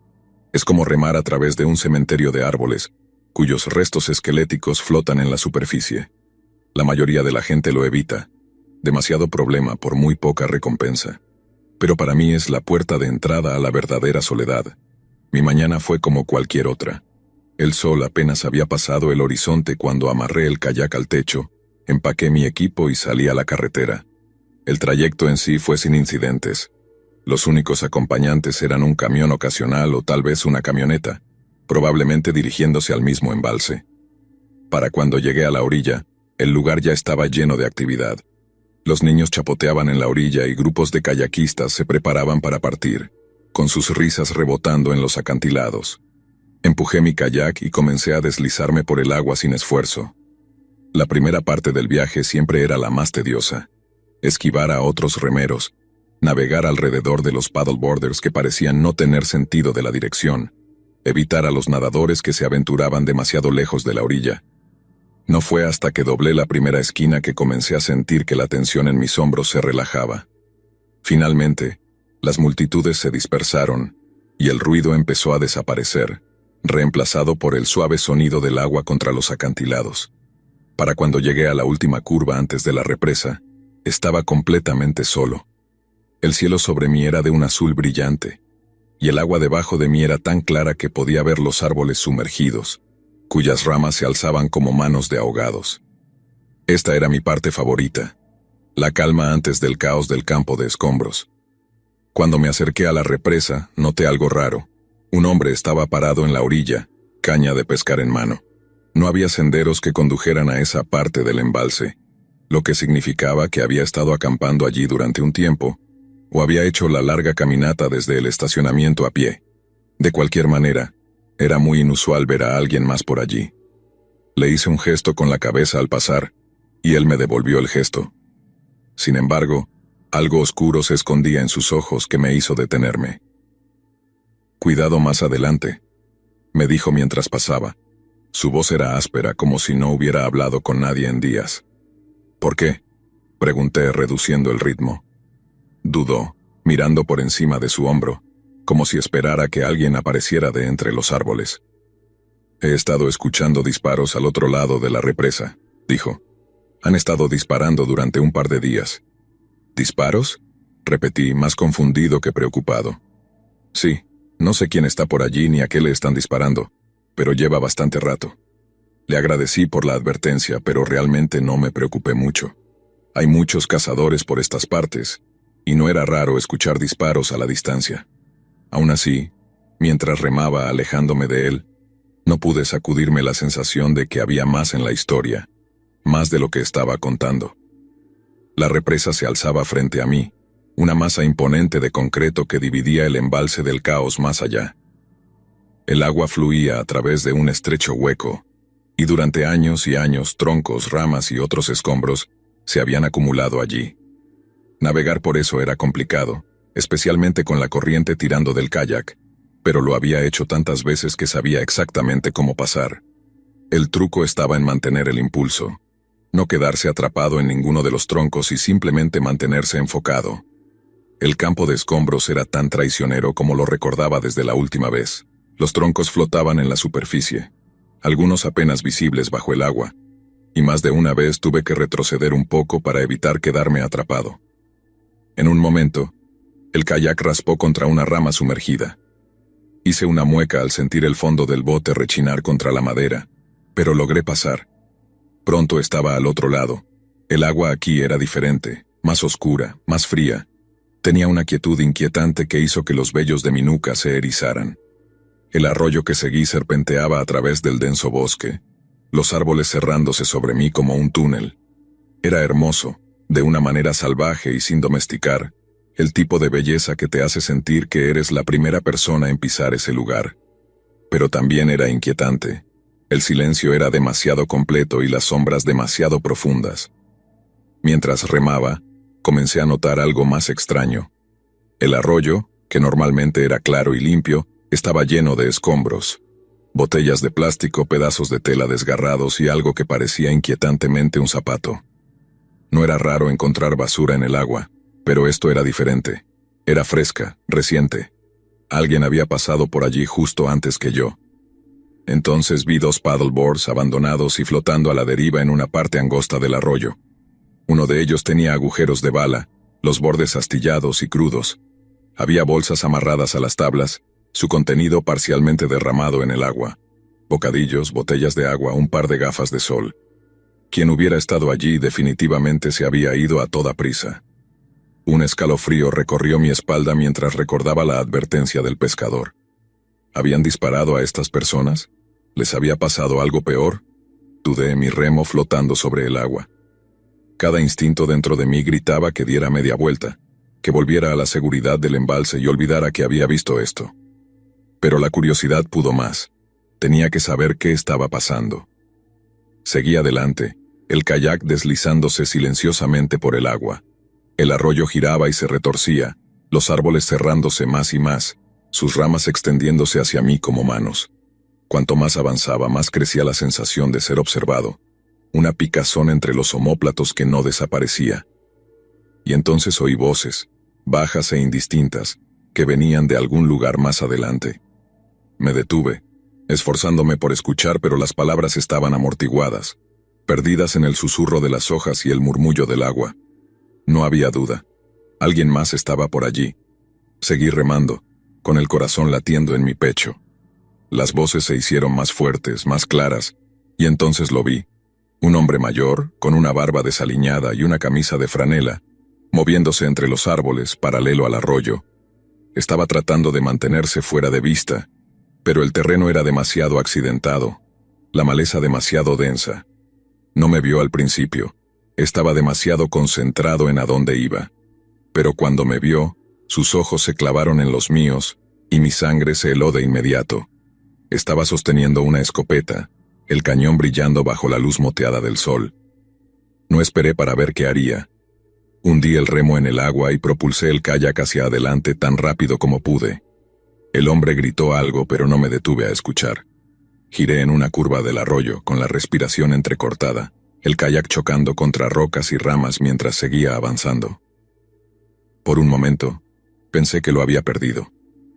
Es como remar a través de un cementerio de árboles, cuyos restos esqueléticos flotan en la superficie. La mayoría de la gente lo evita. Demasiado problema por muy poca recompensa. Pero para mí es la puerta de entrada a la verdadera soledad. Mi mañana fue como cualquier otra. El sol apenas había pasado el horizonte cuando amarré el kayak al techo, empaqué mi equipo y salí a la carretera. El trayecto en sí fue sin incidentes. Los únicos acompañantes eran un camión ocasional o tal vez una camioneta, probablemente dirigiéndose al mismo embalse. Para cuando llegué a la orilla, el lugar ya estaba lleno de actividad. Los niños chapoteaban en la orilla y grupos de kayakistas se preparaban para partir, con sus risas rebotando en los acantilados. Empujé mi kayak y comencé a deslizarme por el agua sin esfuerzo. La primera parte del viaje siempre era la más tediosa. Esquivar a otros remeros, navegar alrededor de los paddleboarders que parecían no tener sentido de la dirección, evitar a los nadadores que se aventuraban demasiado lejos de la orilla. No fue hasta que doblé la primera esquina que comencé a sentir que la tensión en mis hombros se relajaba. Finalmente, las multitudes se dispersaron y el ruido empezó a desaparecer, reemplazado por el suave sonido del agua contra los acantilados. Para cuando llegué a la última curva antes de la represa, estaba completamente solo. El cielo sobre mí era de un azul brillante, y el agua debajo de mí era tan clara que podía ver los árboles sumergidos, cuyas ramas se alzaban como manos de ahogados. Esta era mi parte favorita, la calma antes del caos del campo de escombros. Cuando me acerqué a la represa, noté algo raro. Un hombre estaba parado en la orilla, caña de pescar en mano. No había senderos que condujeran a esa parte del embalse, lo que significaba que había estado acampando allí durante un tiempo, o había hecho la larga caminata desde el estacionamiento a pie. De cualquier manera, era muy inusual ver a alguien más por allí. Le hice un gesto con la cabeza al pasar, y él me devolvió el gesto. Sin embargo, algo oscuro se escondía en sus ojos que me hizo detenerme. «Cuidado más adelante», me dijo mientras pasaba. Su voz era áspera, como si no hubiera hablado con nadie en días. «¿Por qué?», pregunté, reduciendo el ritmo. Dudó, mirando por encima de su hombro, como si esperara que alguien apareciera de entre los árboles. «He estado escuchando disparos al otro lado de la represa», dijo. «Han estado disparando durante un par de días». «¿Disparos?», repetí, más confundido que preocupado. «Sí, no sé quién está por allí ni a qué le están disparando, pero lleva bastante rato». Le agradecí por la advertencia, pero realmente no me preocupé mucho. Hay muchos cazadores por estas partes, y no era raro escuchar disparos a la distancia. Aún así, mientras remaba alejándome de él, no pude sacudirme la sensación de que había más en la historia, más de lo que estaba contando. La represa se alzaba frente a mí, una masa imponente de concreto que dividía el embalse del caos más allá. El agua fluía a través de un estrecho hueco, y durante años y años troncos, ramas y otros escombros se habían acumulado allí. Navegar por eso era complicado, especialmente con la corriente tirando del kayak, pero lo había hecho tantas veces que sabía exactamente cómo pasar. El truco estaba en mantener el impulso, no quedarse atrapado en ninguno de los troncos y simplemente mantenerse enfocado. El campo de escombros era tan traicionero como lo recordaba desde la última vez. Los troncos flotaban en la superficie, algunos apenas visibles bajo el agua, y más de una vez tuve que retroceder un poco para evitar quedarme atrapado. En un momento, el kayak raspó contra una rama sumergida. Hice una mueca al sentir el fondo del bote rechinar contra la madera, pero logré pasar. Pronto estaba al otro lado. El agua aquí era diferente, más oscura, más fría. Tenía una quietud inquietante que hizo que los vellos de mi nuca se erizaran. El arroyo que seguí serpenteaba a través del denso bosque, los árboles cerrándose sobre mí como un túnel. Era hermoso, de una manera salvaje y sin domesticar, el tipo de belleza que te hace sentir que eres la primera persona en pisar ese lugar. Pero también era inquietante. El silencio era demasiado completo y las sombras demasiado profundas. Mientras remaba, comencé a notar algo más extraño. El arroyo, que normalmente era claro y limpio, estaba lleno de escombros. Botellas de plástico, pedazos de tela desgarrados y algo que parecía inquietantemente un zapato. No era raro encontrar basura en el agua, pero esto era diferente. Era fresca, reciente. Alguien había pasado por allí justo antes que yo. Entonces vi 2 paddleboards abandonados y flotando a la deriva en una parte angosta del arroyo. Uno de ellos tenía agujeros de bala, los bordes astillados y crudos. Había bolsas amarradas a las tablas, su contenido parcialmente derramado en el agua. Bocadillos, botellas de agua, un par de gafas de sol. Quien hubiera estado allí definitivamente se había ido a toda prisa. Un escalofrío recorrió mi espalda mientras recordaba la advertencia del pescador. ¿Habían disparado a estas personas? ¿Les había pasado algo peor? Dudé, mi remo flotando sobre el agua. Cada instinto dentro de mí gritaba que diera media vuelta, que volviera a la seguridad del embalse y olvidara que había visto esto. Pero la curiosidad pudo más. Tenía que saber qué estaba pasando. Seguí adelante, el kayak deslizándose silenciosamente por el agua. El arroyo giraba y se retorcía, los árboles cerrándose más y más, sus ramas extendiéndose hacia mí como manos. Cuanto más avanzaba, más crecía la sensación de ser observado, una picazón entre los omóplatos que no desaparecía. Y entonces oí voces, bajas e indistintas, que venían de algún lugar más adelante. Me detuve, esforzándome por escuchar, pero las palabras estaban amortiguadas, perdidas en el susurro de las hojas y el murmullo del agua. No había duda. Alguien más estaba por allí. Seguí remando, con el corazón latiendo en mi pecho. Las voces se hicieron más fuertes, más claras, y entonces lo vi. Un hombre mayor, con una barba desaliñada y una camisa de franela, moviéndose entre los árboles, paralelo al arroyo. Estaba tratando de mantenerse fuera de vista, pero el terreno era demasiado accidentado, la maleza demasiado densa. No me vio al principio. Estaba demasiado concentrado en a dónde iba. Pero cuando me vio, sus ojos se clavaron en los míos, y mi sangre se heló de inmediato. Estaba sosteniendo una escopeta, el cañón brillando bajo la luz moteada del sol. No esperé para ver qué haría. Hundí el remo en el agua y propulsé el kayak hacia adelante tan rápido como pude. El hombre gritó algo, pero no me detuve a escuchar. Giré en una curva del arroyo, con la respiración entrecortada, el kayak chocando contra rocas y ramas mientras seguía avanzando. Por un momento, pensé que lo había perdido.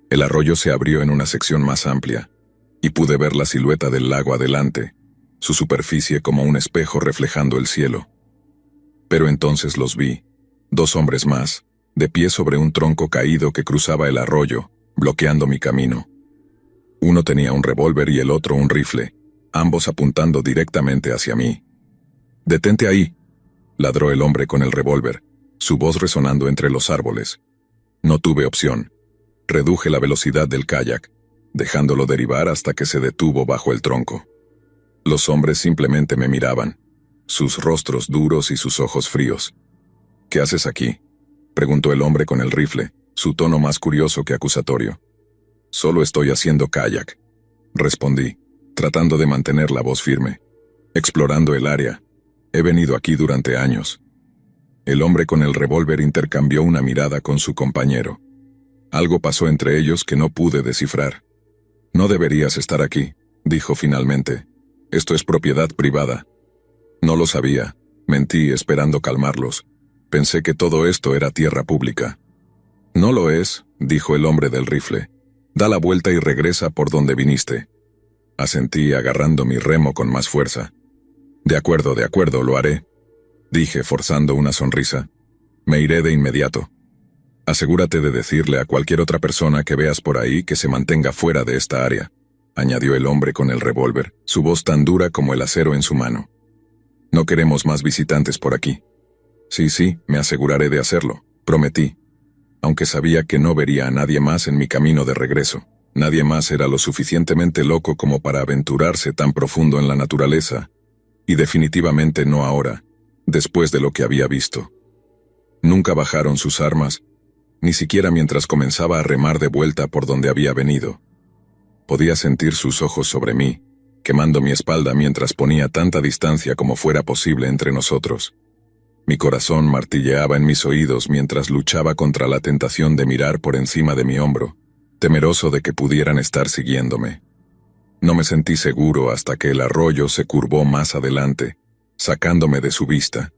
El arroyo se abrió en una sección más amplia, y pude ver la silueta del lago adelante, su superficie como un espejo reflejando el cielo. Pero entonces los vi, 2 hombres más, de pie sobre un tronco caído que cruzaba el arroyo, bloqueando mi camino. Uno tenía un revólver y el otro un rifle, ambos apuntando directamente hacia mí. «¡Detente ahí!», ladró el hombre con el revólver, su voz resonando entre los árboles. No tuve opción. Reduje la velocidad del kayak, dejándolo derivar hasta que se detuvo bajo el tronco. Los hombres simplemente me miraban, sus rostros duros y sus ojos fríos. «¿Qué haces aquí?», preguntó el hombre con el rifle, su tono más curioso que acusatorio. «Solo estoy haciendo kayak», respondí, tratando de mantener la voz firme. «Explorando el área. He venido aquí durante años». El hombre con el revólver intercambió una mirada con su compañero. Algo pasó entre ellos que no pude descifrar. «No deberías estar aquí», dijo finalmente. «Esto es propiedad privada». No lo sabía, mentí esperando calmarlos. Pensé que todo esto era tierra pública. «No lo es», dijo el hombre del rifle. «Da la vuelta y regresa por donde viniste». Asentí agarrando mi remo con más fuerza. De acuerdo, lo haré», dije forzando una sonrisa. «Me iré de inmediato. Asegúrate de decirle a cualquier otra persona que veas por ahí que se mantenga fuera de esta área», añadió el hombre con el revólver, su voz tan dura como el acero en su mano. «No queremos más visitantes por aquí». Sí, me aseguraré de hacerlo», prometí, aunque sabía que no vería a nadie más en mi camino de regreso. Nadie más era lo suficientemente loco como para aventurarse tan profundo en la naturaleza, y definitivamente no ahora, después de lo que había visto. Nunca bajaron sus armas, ni siquiera mientras comenzaba a remar de vuelta por donde había venido. Podía sentir sus ojos sobre mí, quemando mi espalda mientras ponía tanta distancia como fuera posible entre nosotros. Mi corazón martilleaba en mis oídos mientras luchaba contra la tentación de mirar por encima de mi hombro, temeroso de que pudieran estar siguiéndome. No me sentí seguro hasta que el arroyo se curvó más adelante, sacándome de su vista.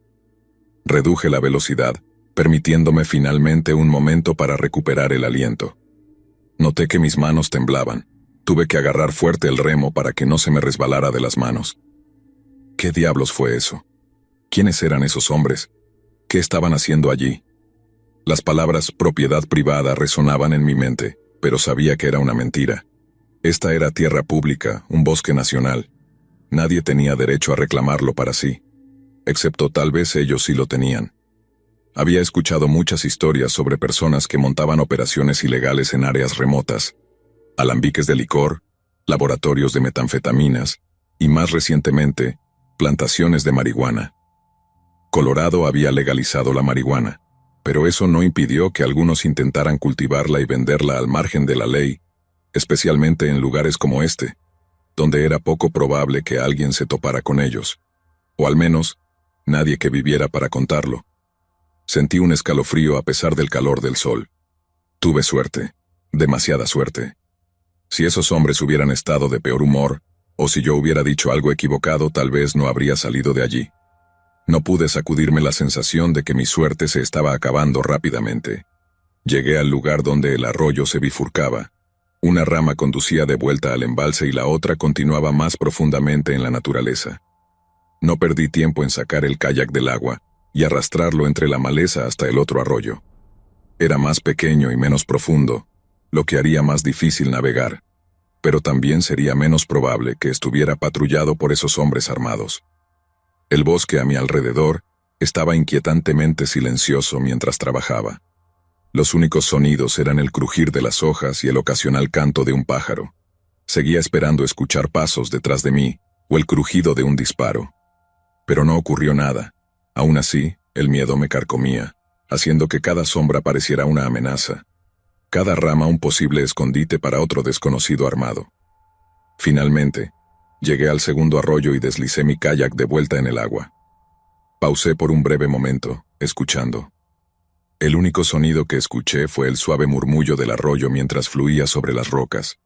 Reduje la velocidad, permitiéndome finalmente un momento para recuperar el aliento. Noté que mis manos temblaban. Tuve que agarrar fuerte el remo para que no se me resbalara de las manos. ¿Qué diablos fue eso? ¿Quiénes eran esos hombres? ¿Qué estaban haciendo allí? Las palabras propiedad privada resonaban en mi mente, pero sabía que era una mentira. Esta era tierra pública, un bosque nacional. Nadie tenía derecho a reclamarlo para sí, excepto tal vez ellos sí lo tenían. Había escuchado muchas historias sobre personas que montaban operaciones ilegales en áreas remotas, alambiques de licor, laboratorios de metanfetaminas y, más recientemente, plantaciones de marihuana. Colorado había legalizado la marihuana, pero eso no impidió que algunos intentaran cultivarla y venderla al margen de la ley, especialmente en lugares como este, donde era poco probable que alguien se topara con ellos, o al menos, nadie que viviera para contarlo. Sentí un escalofrío a pesar del calor del sol. Tuve suerte, demasiada suerte. Si esos hombres hubieran estado de peor humor, o si yo hubiera dicho algo equivocado, tal vez no habría salido de allí. No pude sacudirme la sensación de que mi suerte se estaba acabando rápidamente. Llegué al lugar donde el arroyo se bifurcaba. Una rama conducía de vuelta al embalse y la otra continuaba más profundamente en la naturaleza. No perdí tiempo en sacar el kayak del agua y arrastrarlo entre la maleza hasta el otro arroyo. Era más pequeño y menos profundo, lo que haría más difícil navegar, pero también sería menos probable que estuviera patrullado por esos hombres armados. El bosque a mi alrededor estaba inquietantemente silencioso mientras trabajaba. Los únicos sonidos eran el crujir de las hojas y el ocasional canto de un pájaro. Seguía esperando escuchar pasos detrás de mí o el crujido de un disparo. Pero no ocurrió nada. Aún así, el miedo me carcomía, haciendo que cada sombra pareciera una amenaza. Cada rama un posible escondite para otro desconocido armado. Finalmente, Llegué al segundo arroyo y deslicé mi kayak de vuelta en el agua. Pausé por un breve momento, escuchando. El único sonido que escuché fue el suave murmullo del arroyo mientras fluía sobre las rocas.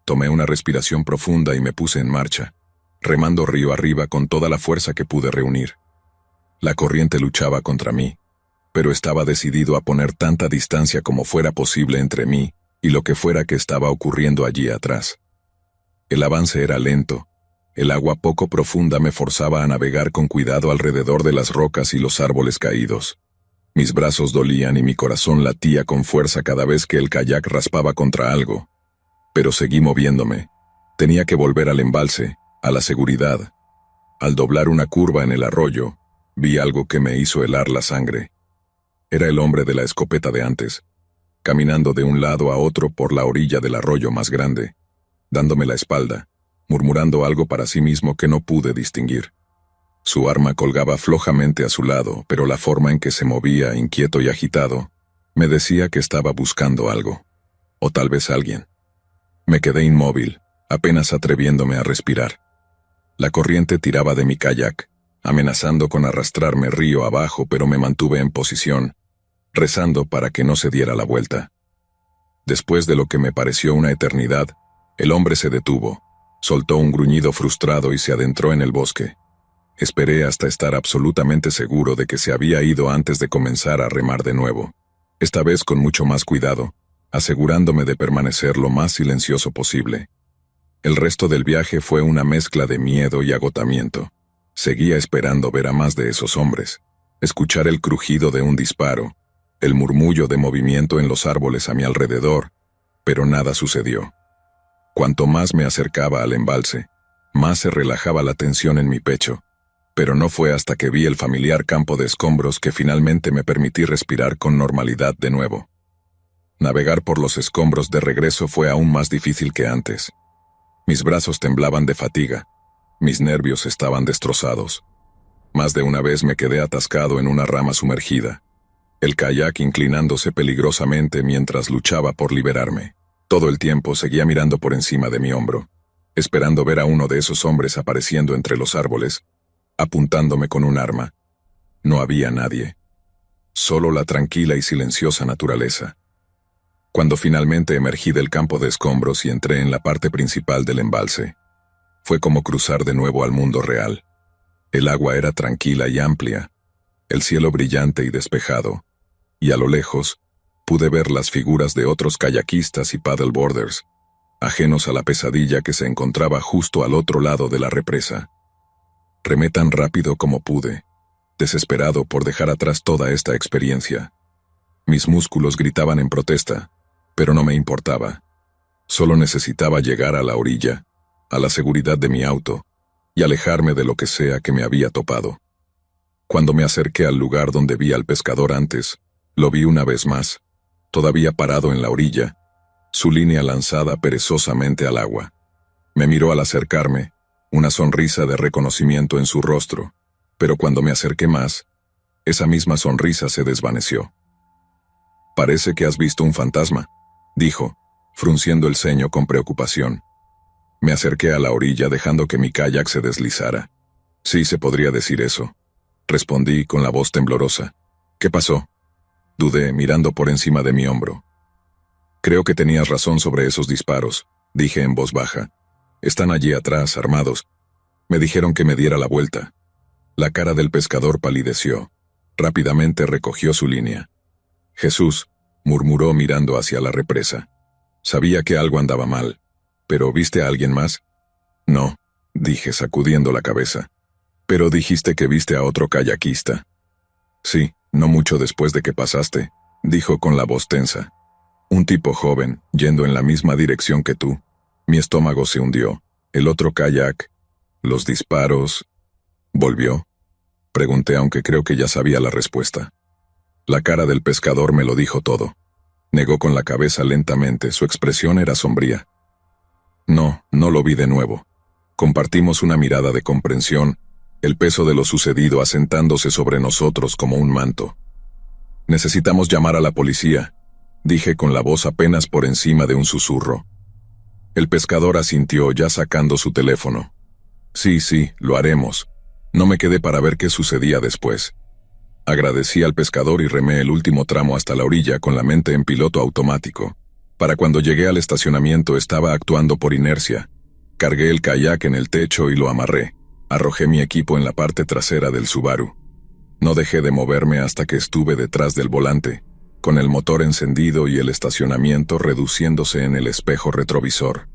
Tomé una respiración profunda y me puse en marcha, remando río arriba con toda la fuerza que pude reunir. La corriente luchaba contra mí, pero estaba decidido a poner tanta distancia como fuera posible entre mí y lo que fuera que estaba ocurriendo allí atrás. El avance era lento. El agua poco profunda me forzaba a navegar con cuidado alrededor de las rocas y los árboles caídos. Mis brazos dolían y mi corazón latía con fuerza cada vez que el kayak raspaba contra algo. Pero seguí moviéndome. Tenía que volver al embalse, a la seguridad. Al doblar una curva en el arroyo, vi algo que me hizo helar la sangre. Era el hombre de la escopeta de antes, caminando de un lado a otro por la orilla del arroyo más grande, dándome la espalda, murmurando algo para sí mismo que no pude distinguir. Su arma colgaba flojamente a su lado, pero la forma en que se movía, inquieto y agitado, me decía que estaba buscando algo. O tal vez alguien. Me quedé inmóvil, apenas atreviéndome a respirar. La corriente tiraba de mi kayak, amenazando con arrastrarme río abajo, pero me mantuve en posición, rezando para que no se diera la vuelta. Después de lo que me pareció una eternidad, el hombre se detuvo, soltó un gruñido frustrado y se adentró en el bosque. Esperé hasta estar absolutamente seguro de que se había ido antes de comenzar a remar de nuevo, esta vez con mucho más cuidado, asegurándome de permanecer lo más silencioso posible. El resto del viaje fue una mezcla de miedo y agotamiento. Seguía esperando ver a más de esos hombres, escuchar el crujido de un disparo, el murmullo de movimiento en los árboles a mi alrededor, pero nada sucedió. Cuanto más me acercaba al embalse, más se relajaba la tensión en mi pecho, pero no fue hasta que vi el familiar campo de escombros que finalmente me permití respirar con normalidad de nuevo. Navegar por los escombros de regreso fue aún más difícil que antes. Mis brazos temblaban de fatiga, mis nervios estaban destrozados. Más de una vez me quedé atascado en una rama sumergida, el kayak inclinándose peligrosamente mientras luchaba por liberarme. Todo el tiempo seguía mirando por encima de mi hombro, esperando ver a uno de esos hombres apareciendo entre los árboles, apuntándome con un arma. No había nadie. Solo la tranquila y silenciosa naturaleza. Cuando finalmente emergí del campo de escombros y entré en la parte principal del embalse, fue como cruzar de nuevo al mundo real. El agua era tranquila y amplia, el cielo brillante y despejado, y a lo lejos, pude ver las figuras de otros kayakistas y paddleboarders, ajenos a la pesadilla que se encontraba justo al otro lado de la represa. Remé tan rápido como pude, desesperado por dejar atrás toda esta experiencia. Mis músculos gritaban en protesta, pero no me importaba. Solo necesitaba llegar a la orilla, a la seguridad de mi auto, y alejarme de lo que sea que me había topado. Cuando me acerqué al lugar donde vi al pescador antes, lo vi una vez más, todavía parado en la orilla, su línea lanzada perezosamente al agua. Me miró al acercarme, una sonrisa de reconocimiento en su rostro, pero cuando me acerqué más, esa misma sonrisa se desvaneció. «Parece que has visto un fantasma», dijo, frunciendo el ceño con preocupación. Me acerqué a la orilla dejando que mi kayak se deslizara. «Sí, se podría decir eso», respondí con la voz temblorosa. «¿Qué pasó?», dudé, mirando por encima de mi hombro. «Creo que tenías razón sobre esos disparos», dije en voz baja. «Están allí atrás, armados. Me dijeron que me diera la vuelta». La cara del pescador palideció. Rápidamente recogió su línea. «Jesús», murmuró mirando hacia la represa. Sabía que algo andaba mal. «¿Pero viste a alguien más?» «No», dije sacudiendo la cabeza. «Pero dijiste que viste a otro kayakista». «Sí, no mucho después de que pasaste», dijo con la voz tensa. «Un tipo joven, yendo en la misma dirección que tú». Mi estómago se hundió. El otro kayak. Los disparos. ¿Volvió?, pregunté, aunque creo que ya sabía la respuesta. La cara del pescador me lo dijo todo. Negó con la cabeza lentamente, su expresión era sombría. No, no lo vi de nuevo. Compartimos una mirada de comprensión, el peso de lo sucedido asentándose sobre nosotros como un manto. «Necesitamos llamar a la policía», dije con la voz apenas por encima de un susurro. El pescador asintió ya sacando su teléfono. Sí, lo haremos. No me quedé para ver qué sucedía después. Agradecí al pescador y remé el último tramo hasta la orilla con la mente en piloto automático. Para cuando llegué al estacionamiento estaba actuando por inercia. Cargué el kayak en el techo y lo amarré. Arrojé mi equipo en la parte trasera del Subaru. No dejé de moverme hasta que estuve detrás del volante, con el motor encendido y el estacionamiento reduciéndose en el espejo retrovisor.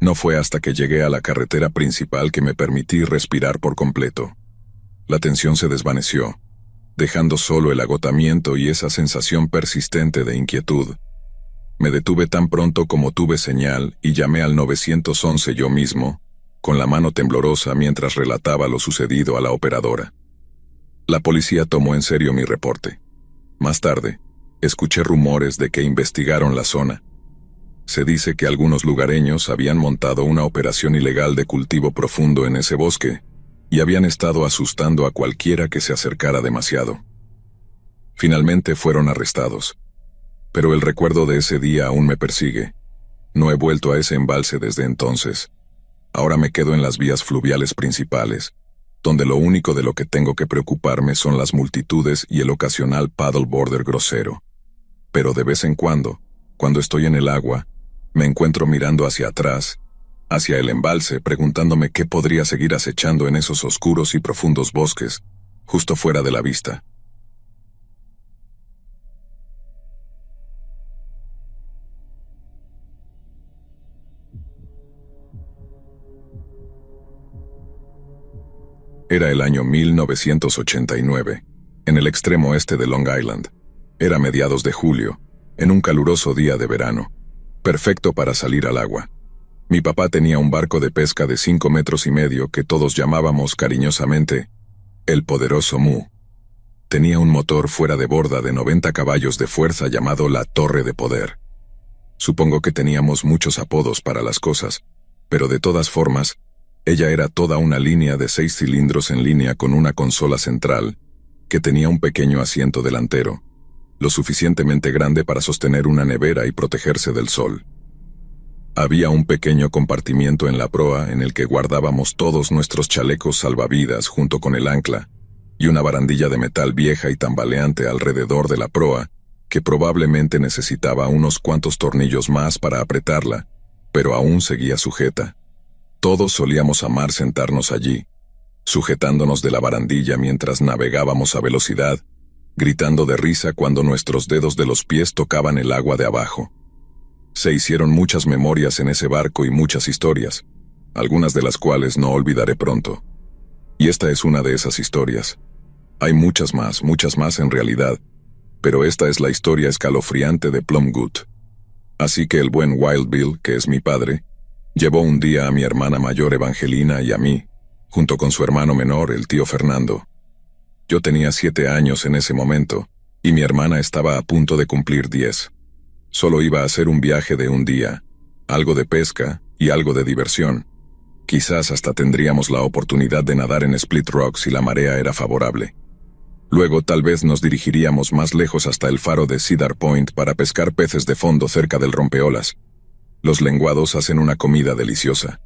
No fue hasta que llegué a la carretera principal que me permití respirar por completo. La tensión se desvaneció, dejando solo el agotamiento y esa sensación persistente de inquietud. Me detuve tan pronto como tuve señal y llamé al 911 yo mismo, con la mano temblorosa mientras relataba lo sucedido a la operadora. La policía tomó en serio mi reporte. Más tarde, escuché rumores de que investigaron la zona. Se dice que algunos lugareños habían montado una operación ilegal de cultivo profundo en ese bosque y habían estado asustando a cualquiera que se acercara demasiado. Finalmente fueron arrestados. Pero el recuerdo de ese día aún me persigue. No he vuelto a ese embalse desde entonces. Ahora me quedo en las vías fluviales principales, donde lo único de lo que tengo que preocuparme son las multitudes y el ocasional paddleboarder grosero. Pero de vez en cuando estoy en el agua, me encuentro mirando hacia atrás, hacia el embalse, preguntándome qué podría seguir acechando en esos oscuros y profundos bosques, justo fuera de la vista. Era el año 1989, en el extremo este de Long Island. Era mediados de julio, en un caluroso día de verano, perfecto para salir al agua. Mi papá tenía un barco de pesca de 5,5 metros que todos llamábamos cariñosamente el poderoso Mu. Tenía un motor fuera de borda de 90 caballos de fuerza llamado la Torre de Poder. Supongo que teníamos muchos apodos para las cosas, pero de todas formas, ella era toda una línea de 6 cilindros en línea con una consola central, que tenía un pequeño asiento delantero, lo suficientemente grande para sostener una nevera y protegerse del sol. Había un pequeño compartimiento en la proa en el que guardábamos todos nuestros chalecos salvavidas junto con el ancla, y una barandilla de metal vieja y tambaleante alrededor de la proa, que probablemente necesitaba unos cuantos tornillos más para apretarla, pero aún seguía sujeta. Todos solíamos amar sentarnos allí, sujetándonos de la barandilla mientras navegábamos a velocidad, gritando de risa cuando nuestros dedos de los pies tocaban el agua de abajo. Se hicieron muchas memorias en ese barco y muchas historias, algunas de las cuales no olvidaré pronto. Y esta es una de esas historias. Hay muchas más en realidad, pero esta es la historia escalofriante de Plumgood. Así que el buen Wild Bill, que es mi padre, llevó un día a mi hermana mayor Evangelina y a mí, junto con su hermano menor, el tío Fernando. Yo tenía 7 años en ese momento, y mi hermana estaba a punto de cumplir 10. Solo iba a hacer un viaje de un día, algo de pesca y algo de diversión. Quizás hasta tendríamos la oportunidad de nadar en Split Rock si la marea era favorable. Luego tal vez nos dirigiríamos más lejos hasta el faro de Cedar Point para pescar peces de fondo cerca del rompeolas. Los lenguados hacen una comida deliciosa,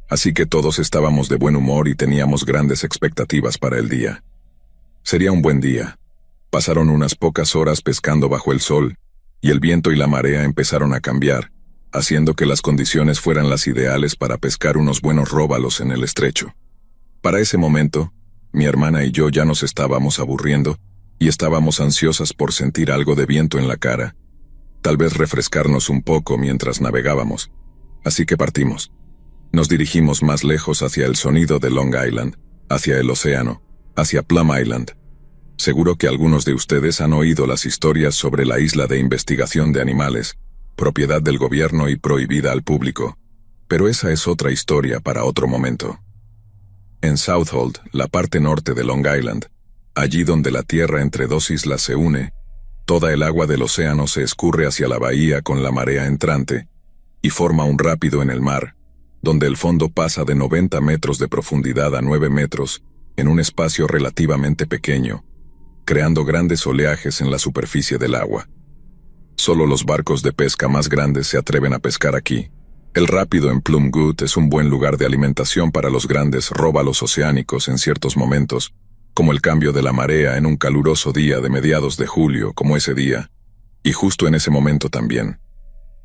así que todos estábamos de buen humor y teníamos grandes expectativas para el día. Sería un buen día. Pasaron unas pocas horas pescando bajo el sol, y el viento y la marea empezaron a cambiar, haciendo que las condiciones fueran las ideales para pescar unos buenos róbalos en el estrecho. Para ese momento, mi hermana y yo ya nos estábamos aburriendo, y estábamos ansiosas por sentir algo de viento en la cara, tal vez refrescarnos un poco mientras navegábamos. Así que partimos. Nos dirigimos más lejos hacia el sonido de Long Island, hacia el océano, hacia Plum Island. Seguro que algunos de ustedes han oído las historias sobre la isla de investigación de animales, propiedad del gobierno y prohibida al público, pero esa es otra historia para otro momento. En Southold, la parte norte de Long Island, allí donde la tierra entre dos islas se une, toda el agua del océano se escurre hacia la bahía con la marea entrante y forma un rápido en el mar, donde el fondo pasa de 90 metros de profundidad a 9 metros en un espacio relativamente pequeño, creando grandes oleajes en la superficie del agua. Solo los barcos de pesca más grandes se atreven a pescar aquí, El rápido en Plumgood es un buen lugar de alimentación para los grandes róbalos oceánicos en ciertos momentos, como el cambio de la marea en un caluroso día de mediados de julio, como ese día, y justo en ese momento también.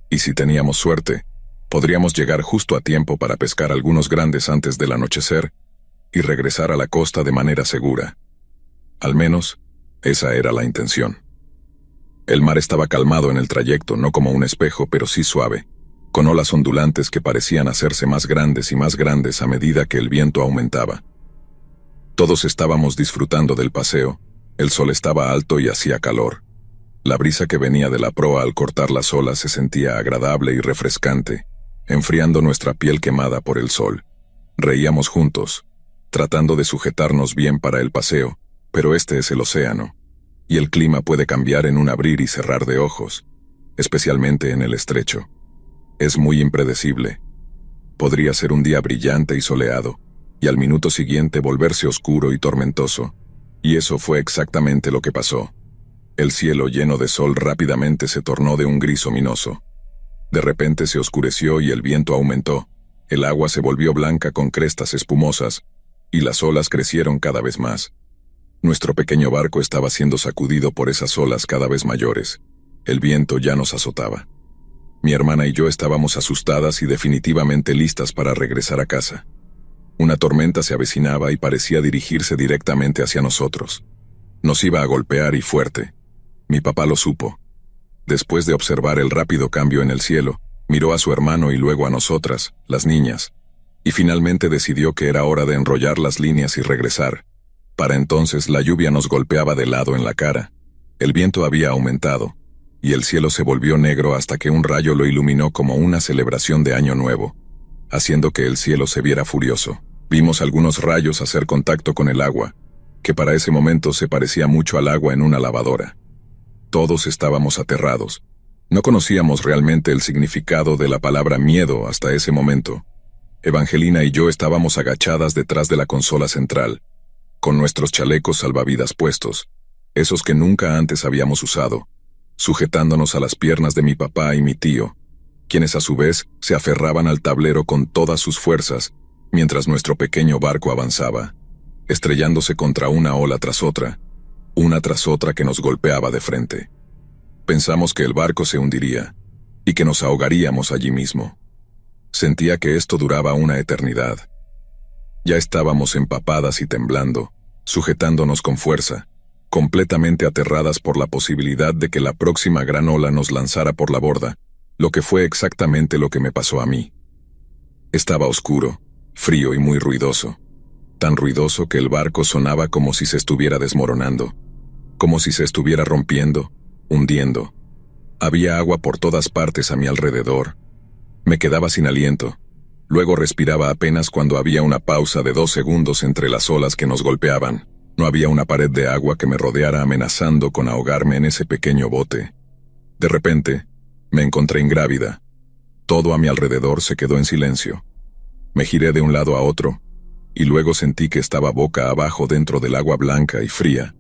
Y si teníamos suerte, podríamos llegar justo a tiempo para pescar algunos grandes antes del anochecer y regresar a la costa de manera segura. Al menos, esa era la intención. El mar estaba calmado en el trayecto, no como un espejo, pero sí suave, con olas ondulantes que parecían hacerse más grandes y más grandes a medida que el viento aumentaba. Todos estábamos disfrutando del paseo, el sol estaba alto y hacía calor. La brisa que venía de la proa al cortar las olas se sentía agradable y refrescante, enfriando nuestra piel quemada por el sol. Reíamos juntos, tratando de sujetarnos bien para el paseo, pero este es el océano, y el clima puede cambiar en un abrir y cerrar de ojos, especialmente en el estrecho. Es muy impredecible. Podría ser un día brillante y soleado, y al minuto siguiente volverse oscuro y tormentoso, y eso fue exactamente lo que pasó. El cielo lleno de sol rápidamente se tornó de un gris ominoso. De repente se oscureció y el viento aumentó, el agua se volvió blanca con crestas espumosas, y las olas crecieron cada vez más. Nuestro pequeño barco estaba siendo sacudido por esas olas cada vez mayores. El viento ya nos azotaba. Mi hermana y yo estábamos asustadas y definitivamente listas para regresar a casa. Una tormenta se avecinaba y parecía dirigirse directamente hacia nosotros. Nos iba a golpear y fuerte. Mi papá lo supo. Después de observar el rápido cambio en el cielo, miró a su hermano y luego a nosotras, las niñas, y finalmente decidió que era hora de enrollar las líneas y regresar. Para entonces la lluvia nos golpeaba de lado en la cara. El viento había aumentado, y el cielo se volvió negro hasta que un rayo lo iluminó como una celebración de Año Nuevo, haciendo que el cielo se viera furioso. Vimos algunos rayos hacer contacto con el agua, que para ese momento se parecía mucho al agua en una lavadora. Todos estábamos aterrados. No conocíamos realmente el significado de la palabra miedo hasta ese momento. Evangelina y yo estábamos agachadas detrás de la consola central, con nuestros chalecos salvavidas puestos, esos que nunca antes habíamos usado, sujetándonos a las piernas de mi papá y mi tío, quienes a su vez se aferraban al tablero con todas sus fuerzas, mientras nuestro pequeño barco avanzaba, estrellándose contra una ola tras otra, una tras otra que nos golpeaba de frente. Pensamos que el barco se hundiría, y que nos ahogaríamos allí mismo. Sentía que esto duraba una eternidad. Ya estábamos empapadas y temblando, sujetándonos con fuerza, completamente aterradas por la posibilidad de que la próxima gran ola nos lanzara por la borda, lo que fue exactamente lo que me pasó a mí. Estaba oscuro, frío y muy ruidoso, tan ruidoso que el barco sonaba como si se estuviera desmoronando, como si se estuviera rompiendo, hundiendo. Había agua por todas partes a mi alrededor. Me quedaba sin aliento. Luego respiraba apenas cuando había una pausa de 2 segundos entre las olas que nos golpeaban. No había una pared de agua que me rodeara amenazando con ahogarme en ese pequeño bote. De repente, me encontré ingrávida. Todo a mi alrededor se quedó en silencio. Me giré de un lado a otro, y luego sentí que estaba boca abajo dentro del agua blanca y fría.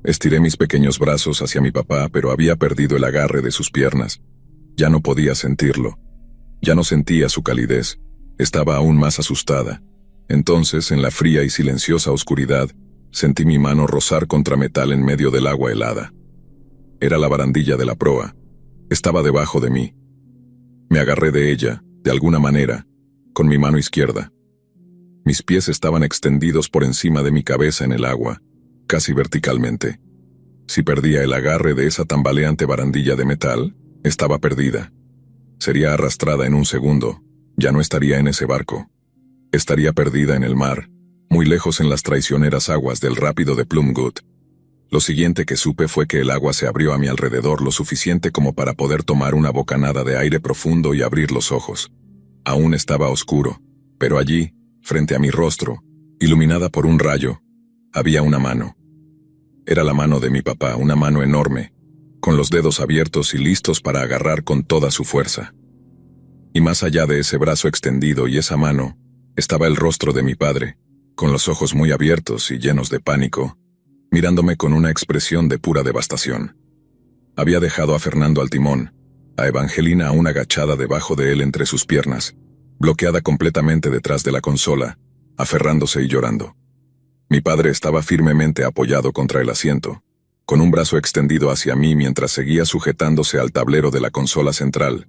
Estiré mis pequeños brazos hacia mi papá, pero había perdido el agarre de sus piernas. Ya no podía sentirlo. Ya no sentía su calidez. Estaba aún más asustada. Entonces, en la fría y silenciosa oscuridad, sentí mi mano rozar contra metal en medio del agua helada. Era la barandilla de la proa. Estaba debajo de mí. Me agarré de ella, de alguna manera, con mi mano izquierda. Mis pies estaban extendidos por encima de mi cabeza en el agua, casi verticalmente. Si perdía el agarre de esa tambaleante barandilla de metal, estaba perdida. Sería arrastrada en un segundo. Ya no estaría en ese barco. Estaría perdida en el mar, muy lejos en las traicioneras aguas del rápido de Plumgood. Lo siguiente que supe fue que el agua se abrió a mi alrededor lo suficiente como para poder tomar una bocanada de aire profundo y abrir los ojos. Aún estaba oscuro, pero allí, frente a mi rostro, iluminada por un rayo, había una mano. Era la mano de mi papá, una mano enorme, con los dedos abiertos y listos para agarrar con toda su fuerza. Y más allá de ese brazo extendido y esa mano, estaba el rostro de mi padre, con los ojos muy abiertos y llenos de pánico, mirándome con una expresión de pura devastación. Había dejado a Fernando al timón, a Evangelina aún agachada debajo de él entre sus piernas, bloqueada completamente detrás de la consola, aferrándose y llorando. Mi padre estaba firmemente apoyado contra el asiento, con un brazo extendido hacia mí mientras seguía sujetándose al tablero de la consola central,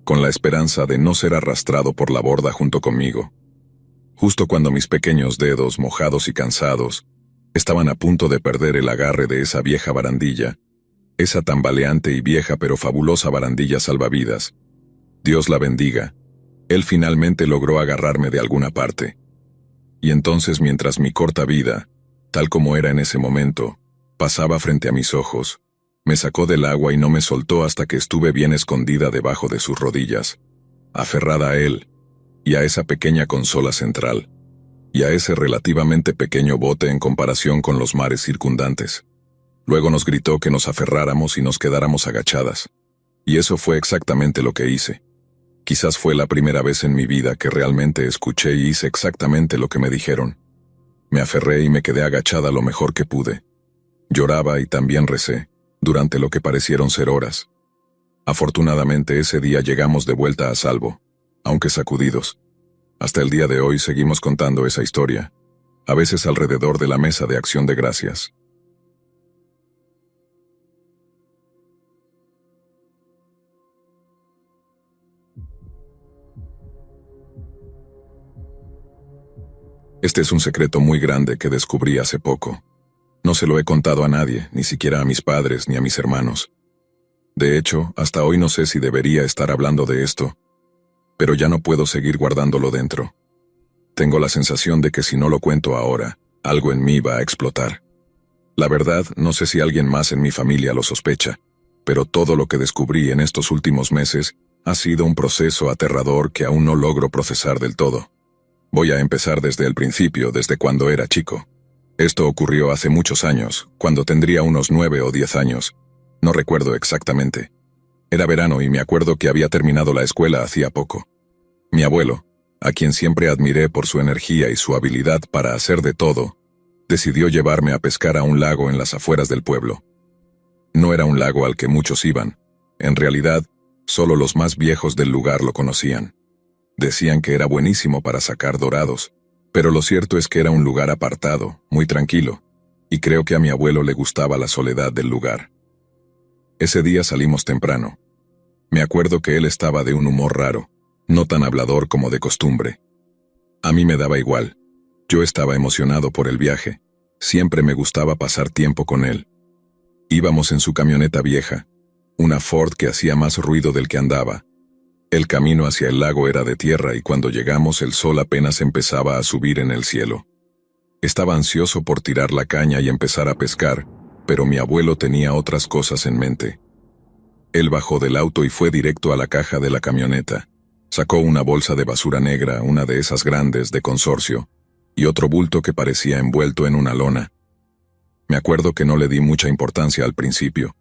con la esperanza de no ser arrastrado por la borda junto conmigo. Justo cuando mis pequeños dedos, mojados y cansados, estaban a punto de perder el agarre de esa vieja barandilla, esa tambaleante y vieja pero fabulosa barandilla salvavidas. Dios la bendiga. Él finalmente logró agarrarme de alguna parte. Y entonces, mientras mi corta vida, tal como era en ese momento, pasaba frente a mis ojos, me sacó del agua y no me soltó hasta que estuve bien escondida debajo de sus rodillas, aferrada a él, y a esa pequeña consola central, y a ese relativamente pequeño bote en comparación con los mares circundantes. Luego nos gritó que nos aferráramos y nos quedáramos agachadas. Y eso fue exactamente lo que hice. Quizás fue la primera vez en mi vida que realmente escuché y hice exactamente lo que me dijeron. Me aferré y me quedé agachada lo mejor que pude. Lloraba y también recé, durante lo que parecieron ser horas. Afortunadamente ese día llegamos de vuelta a salvo, aunque sacudidos. Hasta el día de hoy seguimos contando esa historia, a veces alrededor de la mesa de acción de gracias. Este es un secreto muy grande que descubrí hace poco. No se lo he contado a nadie, ni siquiera a mis padres ni a mis hermanos. De hecho, hasta hoy no sé si debería estar hablando de esto, pero ya no puedo seguir guardándolo dentro. Tengo la sensación de que si no lo cuento ahora, algo en mí va a explotar. La verdad, no sé si alguien más en mi familia lo sospecha, pero todo lo que descubrí en estos últimos meses ha sido un proceso aterrador que aún no logro procesar del todo. Voy a empezar desde el principio, desde cuando era chico. Esto ocurrió hace muchos años, cuando tendría unos 9 o 10 años. No recuerdo exactamente. Era verano y me acuerdo que había terminado la escuela hacía poco. Mi abuelo, a quien siempre admiré por su energía y su habilidad para hacer de todo, decidió llevarme a pescar a un lago en las afueras del pueblo. No era un lago al que muchos iban. En realidad, solo los más viejos del lugar lo conocían. Decían que era buenísimo para sacar dorados, pero lo cierto es que era un lugar apartado, muy tranquilo, y creo que a mi abuelo le gustaba la soledad del lugar. Ese día salimos temprano. Me acuerdo que él estaba de un humor raro, no tan hablador como de costumbre. A mí me daba igual. Yo estaba emocionado por el viaje. Siempre me gustaba pasar tiempo con él. Íbamos en su camioneta vieja, una Ford que hacía más ruido del que andaba. El camino hacia el lago era de tierra y cuando llegamos el sol apenas empezaba a subir en el cielo. Estaba ansioso por tirar la caña y empezar a pescar, pero mi abuelo tenía otras cosas en mente. Él bajó del auto y fue directo a la caja de la camioneta. Sacó una bolsa de basura negra, una de esas grandes de consorcio, y otro bulto que parecía envuelto en una lona. Me acuerdo que no le di mucha importancia al principio.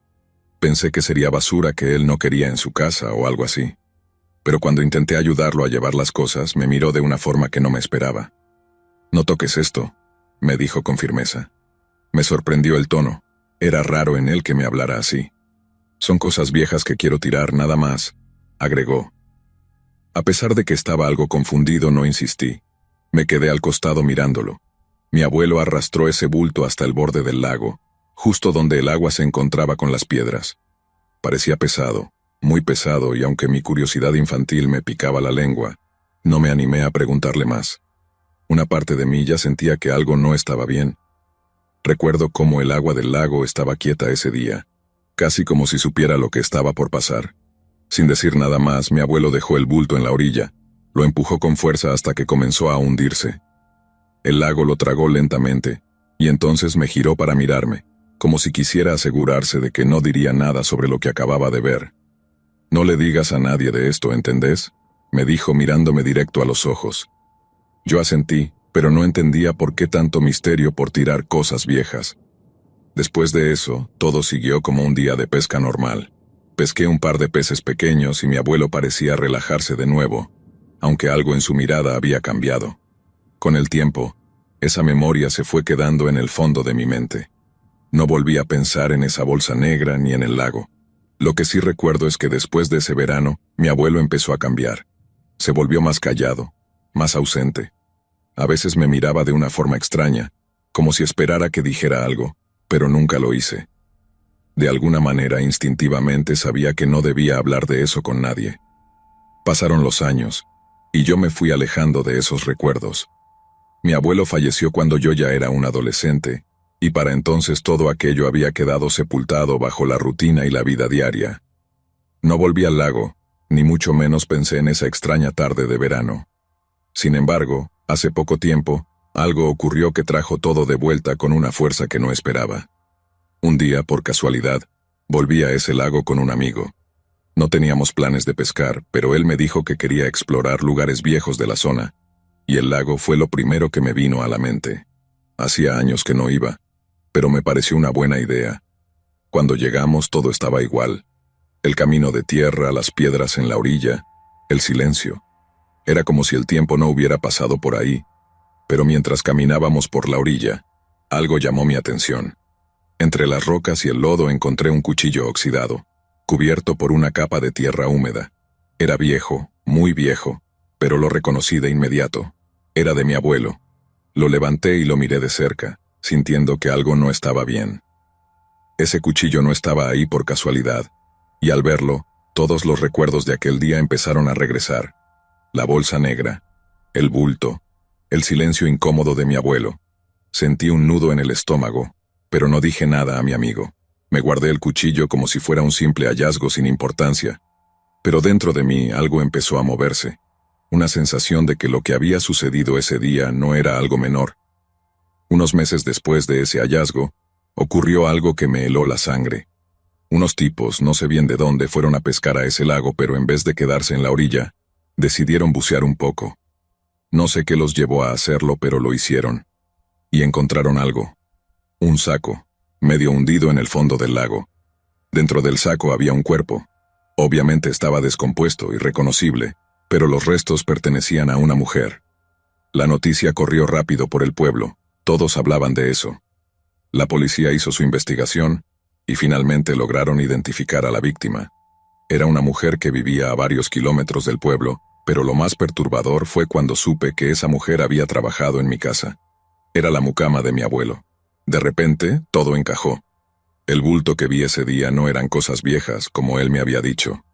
Pensé que sería basura que él no quería en su casa o algo así. Pero cuando intenté ayudarlo a llevar las cosas, me miró de una forma que no me esperaba. «No toques esto», me dijo con firmeza. Me sorprendió el tono. Era raro en él que me hablara así. «Son cosas viejas que quiero tirar, nada más», agregó. A pesar de que estaba algo confundido, no insistí. Me quedé al costado mirándolo. Mi abuelo arrastró ese bulto hasta el borde del lago, justo donde el agua se encontraba con las piedras. Parecía pesado, muy pesado, y aunque mi curiosidad infantil me picaba la lengua, no me animé a preguntarle más. Una parte de mí ya sentía que algo no estaba bien. Recuerdo cómo el agua del lago estaba quieta ese día, casi como si supiera lo que estaba por pasar. Sin decir nada más, mi abuelo dejó el bulto en la orilla, lo empujó con fuerza hasta que comenzó a hundirse. El lago lo tragó lentamente, y entonces me giró para mirarme, como si quisiera asegurarse de que no diría nada sobre lo que acababa de ver. «No le digas a nadie de esto, ¿entendés?», me dijo mirándome directo a los ojos. Yo asentí, pero no entendía por qué tanto misterio por tirar cosas viejas. Después de eso, todo siguió como un día de pesca normal. Pesqué un par de peces pequeños y mi abuelo parecía relajarse de nuevo, aunque algo en su mirada había cambiado. Con el tiempo, esa memoria se fue quedando en el fondo de mi mente. No volví a pensar en esa bolsa negra ni en el lago. Lo que sí recuerdo es que después de ese verano, mi abuelo empezó a cambiar. Se volvió más callado, más ausente. A veces me miraba de una forma extraña, como si esperara que dijera algo, pero nunca lo hice. De alguna manera, instintivamente sabía que no debía hablar de eso con nadie. Pasaron los años, y yo me fui alejando de esos recuerdos. Mi abuelo falleció cuando yo ya era un adolescente, y para entonces todo aquello había quedado sepultado bajo la rutina y la vida diaria. No volví al lago, ni mucho menos pensé en esa extraña tarde de verano. Sin embargo, hace poco tiempo, algo ocurrió que trajo todo de vuelta con una fuerza que no esperaba. Un día, por casualidad, volví a ese lago con un amigo. No teníamos planes de pescar, pero él me dijo que quería explorar lugares viejos de la zona, y el lago fue lo primero que me vino a la mente. Hacía años que no iba, pero me pareció una buena idea. Cuando llegamos todo estaba igual. El camino de tierra, las piedras en la orilla, el silencio. Era como si el tiempo no hubiera pasado por ahí, pero mientras caminábamos por la orilla, algo llamó mi atención. Entre las rocas y el lodo encontré un cuchillo oxidado, cubierto por una capa de tierra húmeda. Era viejo, muy viejo, pero lo reconocí de inmediato. Era de mi abuelo. Lo levanté y lo miré de cerca, sintiendo que algo no estaba bien. Ese cuchillo no estaba ahí por casualidad, y al verlo, todos los recuerdos de aquel día empezaron a regresar. La bolsa negra, el bulto, el silencio incómodo de mi abuelo. Sentí un nudo en el estómago, pero no dije nada a mi amigo. Me guardé el cuchillo como si fuera un simple hallazgo sin importancia. Pero dentro de mí algo empezó a moverse. Una sensación de que lo que había sucedido ese día no era algo menor. Unos meses después de ese hallazgo, ocurrió algo que me heló la sangre. Unos tipos, no sé bien de dónde, fueron a pescar a ese lago, pero en vez de quedarse en la orilla, decidieron bucear un poco. No sé qué los llevó a hacerlo, pero lo hicieron. Y encontraron algo. Un saco, medio hundido en el fondo del lago. Dentro del saco había un cuerpo. Obviamente estaba descompuesto, irreconocible, pero los restos pertenecían a una mujer. La noticia corrió rápido por el pueblo. Todos hablaban de eso. La policía hizo su investigación y finalmente lograron identificar a la víctima. Era una mujer que vivía a varios kilómetros del pueblo, pero lo más perturbador fue cuando supe que esa mujer había trabajado en mi casa. Era la mucama de mi abuelo. De repente, todo encajó. El bulto que vi ese día no eran cosas viejas, como él me había dicho.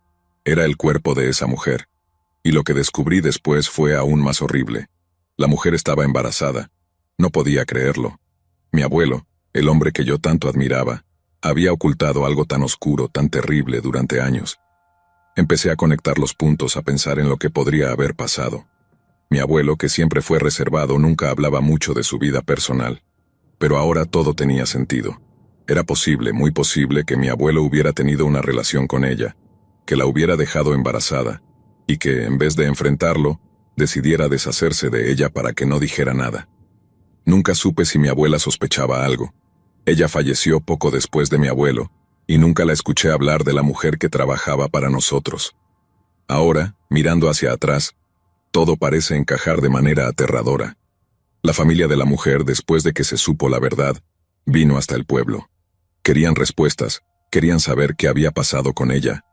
Era el cuerpo de esa mujer. Y lo que descubrí después fue aún más horrible. La mujer estaba embarazada. No podía creerlo. Mi abuelo, el hombre que yo tanto admiraba, había ocultado algo tan oscuro, tan terrible durante años. Empecé a conectar los puntos, a pensar en lo que podría haber pasado. Mi abuelo, que siempre fue reservado, nunca hablaba mucho de su vida personal. Pero ahora todo tenía sentido. Era posible, muy posible, que mi abuelo hubiera tenido una relación con ella, que la hubiera dejado embarazada, y que, en vez de enfrentarlo, decidiera deshacerse de ella para que no dijera nada. Nunca supe si mi abuela sospechaba algo. Ella falleció poco después de mi abuelo, y nunca la escuché hablar de la mujer que trabajaba para nosotros. Ahora, mirando hacia atrás, todo parece encajar de manera aterradora. La familia de la mujer, después de que se supo la verdad, vino hasta el pueblo. Querían respuestas, querían saber qué había pasado con ella.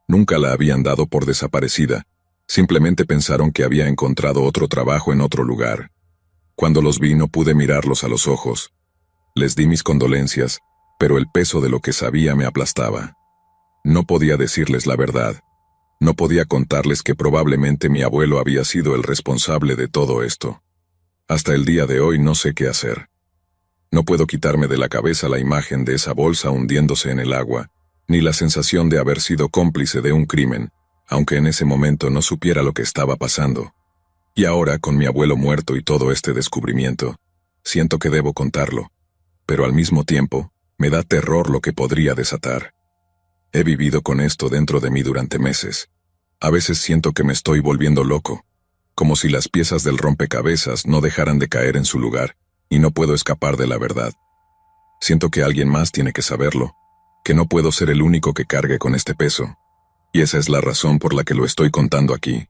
Nunca la habían dado por desaparecida, simplemente pensaron que había encontrado otro trabajo en otro lugar. Cuando los vi no pude mirarlos a los ojos. Les di mis condolencias, pero el peso de lo que sabía me aplastaba. No podía decirles la verdad. No podía contarles que probablemente mi abuelo había sido el responsable de todo esto. Hasta el día de hoy no sé qué hacer. No puedo quitarme de la cabeza la imagen de esa bolsa hundiéndose en el agua, ni la sensación de haber sido cómplice de un crimen, aunque en ese momento no supiera lo que estaba pasando. Y ahora, con mi abuelo muerto y todo este descubrimiento, siento que debo contarlo, pero al mismo tiempo, me da terror lo que podría desatar. He vivido con esto dentro de mí durante meses. A veces siento que me estoy volviendo loco, como si las piezas del rompecabezas no dejaran de caer en su lugar, y no puedo escapar de la verdad. Siento que alguien más tiene que saberlo, que no puedo ser el único que cargue con este peso, y esa es la razón por la que lo estoy contando aquí.